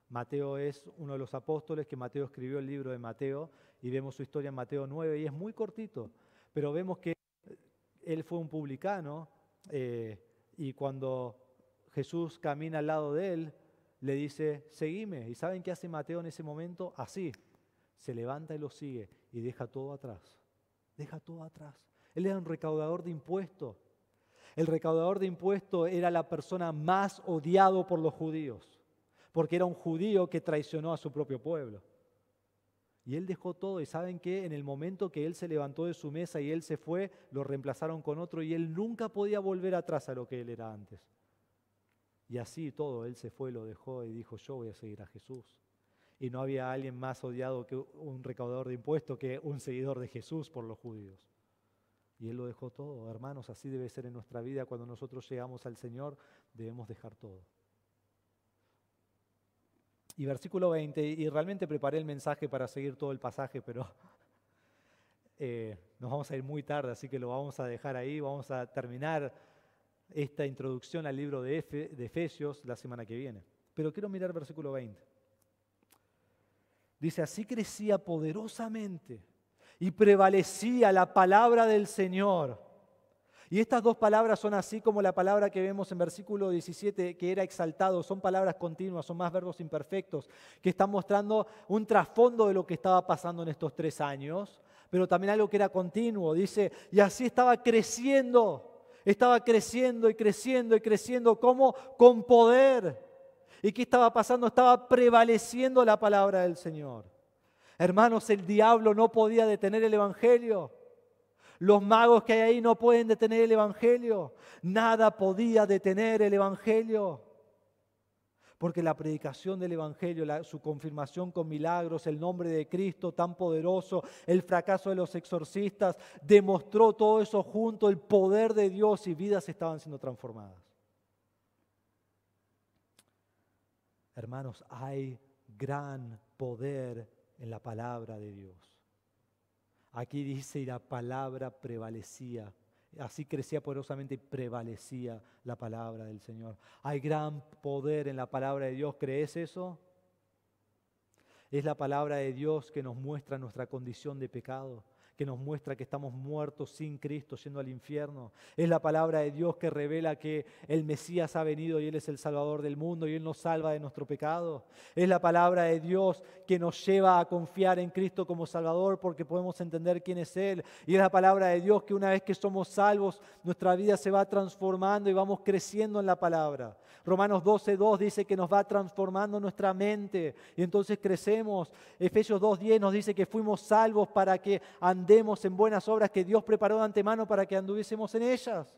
Mateo es uno de los apóstoles, que Mateo escribió el libro de Mateo y vemos su historia en Mateo 9 y es muy cortito, pero vemos que él fue un publicano y cuando Jesús camina al lado de él, le dice, seguime. ¿Y saben qué hace Mateo en ese momento? Así, se levanta y lo sigue y deja todo atrás. Deja todo atrás. Él era un recaudador de impuestos. El recaudador de impuestos era la persona más odiado por los judíos, porque era un judío que traicionó a su propio pueblo. Y él dejó todo, y ¿saben qué? En el momento que él se levantó de su mesa y él se fue, lo reemplazaron con otro y él nunca podía volver atrás a lo que él era antes. Y así todo, él se fue, lo dejó y dijo, yo voy a seguir a Jesús. Y no había alguien más odiado que un recaudador de impuestos que un seguidor de Jesús por los judíos. Y él lo dejó todo. Hermanos, así debe ser en nuestra vida. Cuando nosotros llegamos al Señor, debemos dejar todo. Y versículo 20, y realmente preparé el mensaje para seguir todo el pasaje, pero nos vamos a ir muy tarde, así que lo vamos a dejar ahí. Vamos a terminar esta introducción al libro de Efesios la semana que viene. Pero quiero mirar versículo 20. Dice, así crecía poderosamente y prevalecía la palabra del Señor. Y estas dos palabras son así como la palabra que vemos en versículo 17, que era exaltado. Son palabras continuas, son más verbos imperfectos, que están mostrando un trasfondo de lo que estaba pasando en estos 3 años, pero también algo que era continuo. Dice, y así estaba creciendo y creciendo y creciendo, como con poder. ¿Y qué estaba pasando? Estaba prevaleciendo la palabra del Señor. Hermanos, el diablo no podía detener el evangelio. Los magos que hay ahí no pueden detener el evangelio. Nada podía detener el evangelio. Porque la predicación del evangelio, su confirmación con milagros, el nombre de Cristo tan poderoso, el fracaso de los exorcistas, demostró todo eso junto, el poder de Dios, y vidas estaban siendo transformadas. Hermanos, hay gran poder en la palabra de Dios. Aquí dice, y la palabra prevalecía. Así crecía poderosamente y prevalecía la palabra del Señor. Hay gran poder en la palabra de Dios. ¿Crees eso? Es la palabra de Dios que nos muestra nuestra condición de pecado, que nos muestra que estamos muertos sin Cristo, yendo al infierno. Es la palabra de Dios que revela que el Mesías ha venido y Él es el Salvador del mundo y Él nos salva de nuestro pecado. Es la palabra de Dios que nos lleva a confiar en Cristo como Salvador porque podemos entender quién es Él. Y es la palabra de Dios que una vez que somos salvos, nuestra vida se va transformando y vamos creciendo en la palabra. Romanos 12:2 dice que nos va transformando nuestra mente y entonces crecemos. Efesios 2:10 nos dice que fuimos salvos para que andemos en buenas obras que Dios preparó de antemano para que anduviésemos en ellas.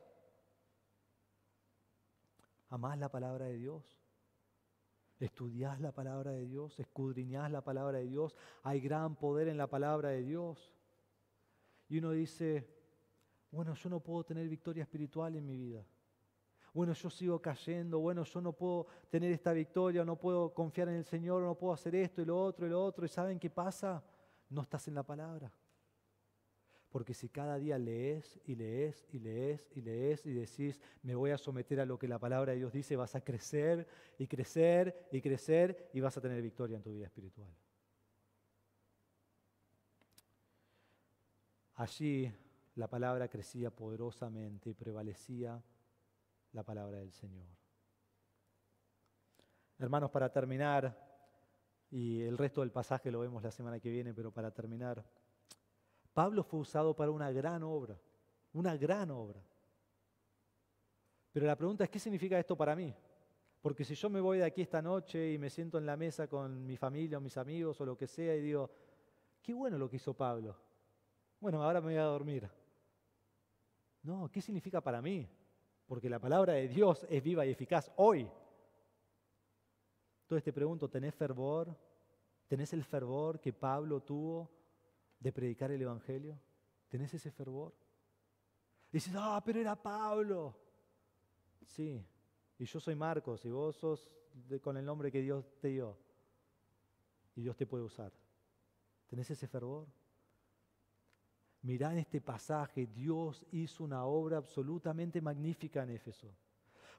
Amás la palabra de Dios. Estudiás la palabra de Dios, escudriñás la palabra de Dios. Hay gran poder en la palabra de Dios. Y uno dice, bueno, yo no puedo tener victoria espiritual en mi vida. Bueno, yo sigo cayendo, bueno, yo no puedo tener esta victoria, no puedo confiar en el Señor, no puedo hacer esto y lo otro y lo otro. ¿Y saben qué pasa? No estás en la palabra. Porque si cada día lees y lees y lees y lees y decís, me voy a someter a lo que la palabra de Dios dice, vas a crecer y crecer y crecer y vas a tener victoria en tu vida espiritual. Allí la palabra crecía poderosamente y prevalecía la palabra del Señor. Hermanos, para terminar, y el resto del pasaje lo vemos la semana que viene, pero para terminar, Pablo fue usado para una gran obra, una gran obra. Pero la pregunta es, ¿qué significa esto para mí? Porque si yo me voy de aquí esta noche y me siento en la mesa con mi familia o mis amigos o lo que sea y digo, qué bueno lo que hizo Pablo. Bueno, ahora me voy a dormir. No, ¿qué significa para mí? Porque la palabra de Dios es viva y eficaz hoy. Entonces te pregunto, ¿tenés fervor? ¿Tenés el fervor que Pablo tuvo de predicar el Evangelio? ¿Tenés ese fervor? Dices, pero era Pablo. Sí, y yo soy Marcos y vos sos con el nombre que Dios te dio. Y Dios te puede usar. ¿Tenés ese fervor? Mirá en este pasaje, Dios hizo una obra absolutamente magnífica en Éfeso.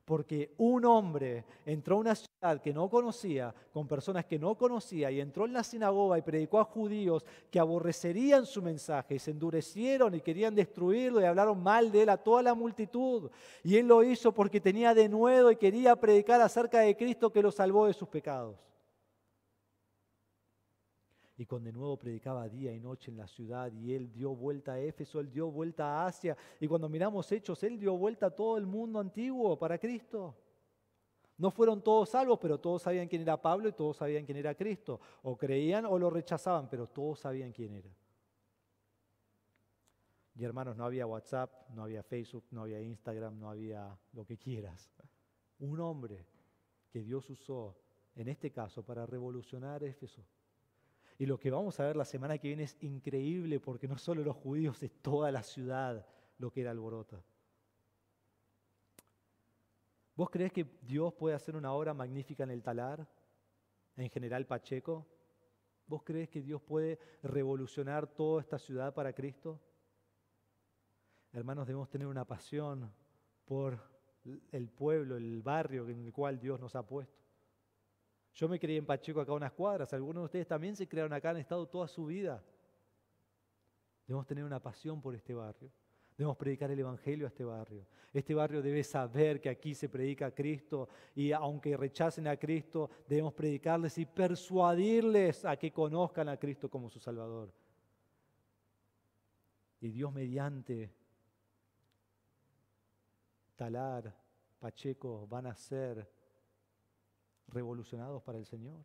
Porque un hombre entró a una ciudad que no conocía, con personas que no conocía, y entró en la sinagoga y predicó a judíos que aborrecerían su mensaje, y se endurecieron y querían destruirlo y hablaron mal de él a toda la multitud. Y él lo hizo porque tenía denuedo y quería predicar acerca de Cristo que lo salvó de sus pecados. Y con denuedo predicaba día y noche en la ciudad, y él dio vuelta a Éfeso, él dio vuelta a Asia, y cuando miramos Hechos, él dio vuelta a todo el mundo antiguo para Cristo. No fueron todos salvos, pero todos sabían quién era Pablo y todos sabían quién era Cristo. O creían o lo rechazaban, pero todos sabían quién era. Y hermanos, no había WhatsApp, no había Facebook, no había Instagram, no había lo que quieras. Un hombre que Dios usó, en este caso, para revolucionar Éfeso. Y lo que vamos a ver la semana que viene es increíble porque no solo los judíos, es toda la ciudad lo que era alborota. ¿Vos creés que Dios puede hacer una obra magnífica en el Talar, en General Pacheco? ¿Vos creés que Dios puede revolucionar toda esta ciudad para Cristo? Hermanos, debemos tener una pasión por el pueblo, el barrio en el cual Dios nos ha puesto. Yo me crié en Pacheco acá a unas cuadras, algunos de ustedes también se criaron acá, han estado toda su vida. Debemos tener una pasión por este barrio. Debemos predicar el Evangelio a este barrio. Este barrio debe saber que aquí se predica a Cristo y aunque rechacen a Cristo, debemos predicarles y persuadirles a que conozcan a Cristo como su Salvador. Y Dios mediante Talar, Pacheco van a ser revolucionados para el Señor.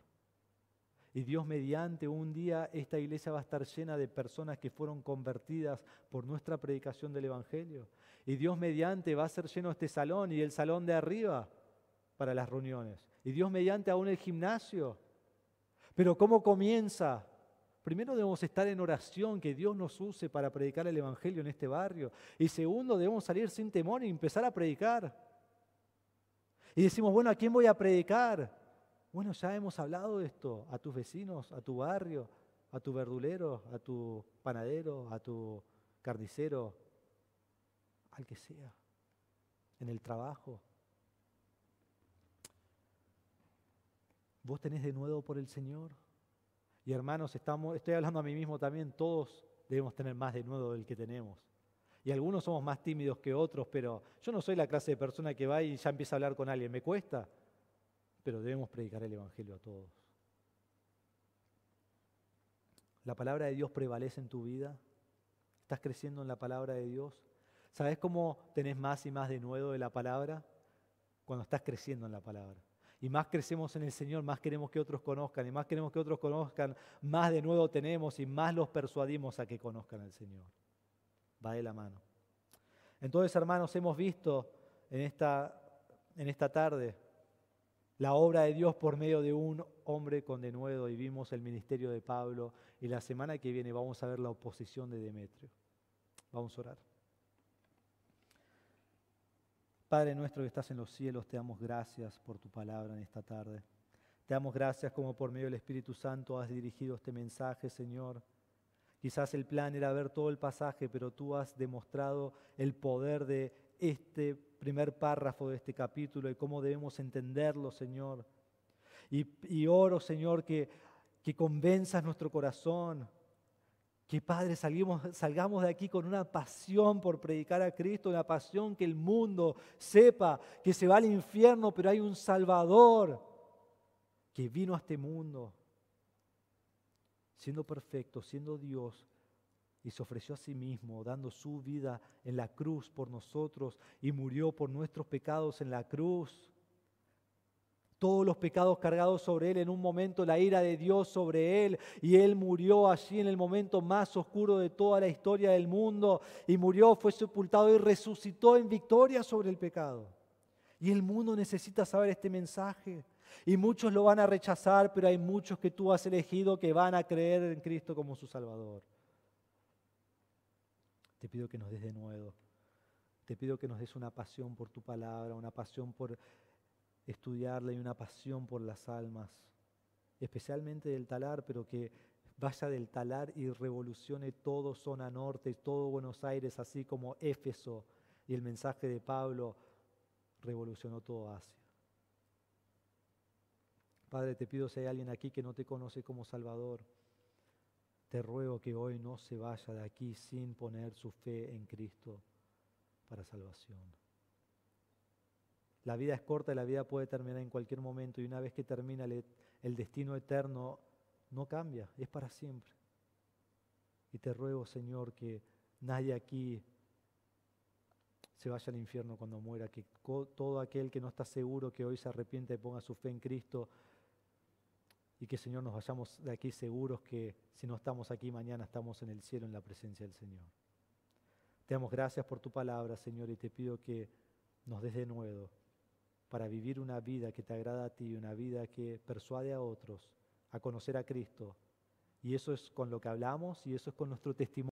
Y Dios mediante un día esta iglesia va a estar llena de personas que fueron convertidas por nuestra predicación del Evangelio. Y Dios mediante va a ser lleno este salón y el salón de arriba para las reuniones. Y Dios mediante aún el gimnasio. Pero ¿cómo comienza? Primero debemos estar en oración, que Dios nos use para predicar el Evangelio en este barrio. Y segundo, debemos salir sin temor y empezar a predicar. Y decimos, bueno, ¿a quién voy a predicar? Bueno, ya hemos hablado de esto, a tus vecinos, a tu barrio, a tu verdulero, a tu panadero, a tu carnicero, al que sea, en el trabajo. ¿Vos tenés denuedo por el Señor? Y hermanos, estoy hablando a mí mismo también, todos debemos tener más de nuevo del que tenemos. Y algunos somos más tímidos que otros, pero yo no soy la clase de persona que va y ya empieza a hablar con alguien. Me cuesta, pero debemos predicar el Evangelio a todos. ¿La palabra de Dios prevalece en tu vida? ¿Estás creciendo en la palabra de Dios? ¿Sabes cómo tenés más y más de nuevo de la palabra? Cuando estás creciendo en la palabra. Y más crecemos en el Señor, más queremos que otros conozcan. Y más queremos que otros conozcan, más de nuevo tenemos y más los persuadimos a que conozcan al Señor. Va de la mano. Entonces, hermanos, hemos visto en esta tarde la obra de Dios por medio de un hombre con denuedo, y vimos el ministerio de Pablo, y la semana que viene vamos a ver la oposición de Demetrio. Vamos a orar. Padre nuestro que estás en los cielos, te damos gracias por tu palabra en esta tarde. Te damos gracias como por medio del Espíritu Santo has dirigido este mensaje, Señor. Quizás el plan era ver todo el pasaje, pero tú has demostrado el poder de este primer párrafo de este capítulo y cómo debemos entenderlo, Señor. Y oro, Señor, que convenzas nuestro corazón, que, Padre, salgamos de aquí con una pasión por predicar a Cristo, una pasión que el mundo sepa que se va al infierno, pero hay un Salvador que vino a este mundo, siendo perfecto, siendo Dios, y se ofreció a sí mismo, dando su vida en la cruz por nosotros, y murió por nuestros pecados en la cruz. Todos los pecados cargados sobre Él, en un momento la ira de Dios sobre Él, y Él murió allí en el momento más oscuro de toda la historia del mundo, y murió, fue sepultado y resucitó en victoria sobre el pecado. Y el mundo necesita saber este mensaje, y muchos lo van a rechazar, pero hay muchos que tú has elegido que van a creer en Cristo como su Salvador. Te pido que nos des de nuevo, te pido que nos des una pasión por tu palabra, una pasión por estudiarla y una pasión por las almas, especialmente del Talar, pero que vaya del Talar y revolucione todo zona norte, todo Buenos Aires, así como Éfeso y el mensaje de Pablo revolucionó todo Asia. Padre, te pido si hay alguien aquí que no te conoce como Salvador, te ruego que hoy no se vaya de aquí sin poner su fe en Cristo para salvación. La vida es corta y la vida puede terminar en cualquier momento, y una vez que termina el destino eterno no cambia, es para siempre. Y te ruego, Señor, que nadie aquí se vaya al infierno cuando muera, que todo aquel que no está seguro, que hoy se arrepiente y ponga su fe en Cristo, y que, Señor, nos vayamos de aquí seguros que si no estamos aquí mañana estamos en el cielo en la presencia del Señor. Te damos gracias por tu palabra, Señor, y te pido que nos des de nuevo para vivir una vida que te agrada a ti, una vida que persuade a otros a conocer a Cristo. Y eso es con lo que hablamos y eso es con nuestro testimonio.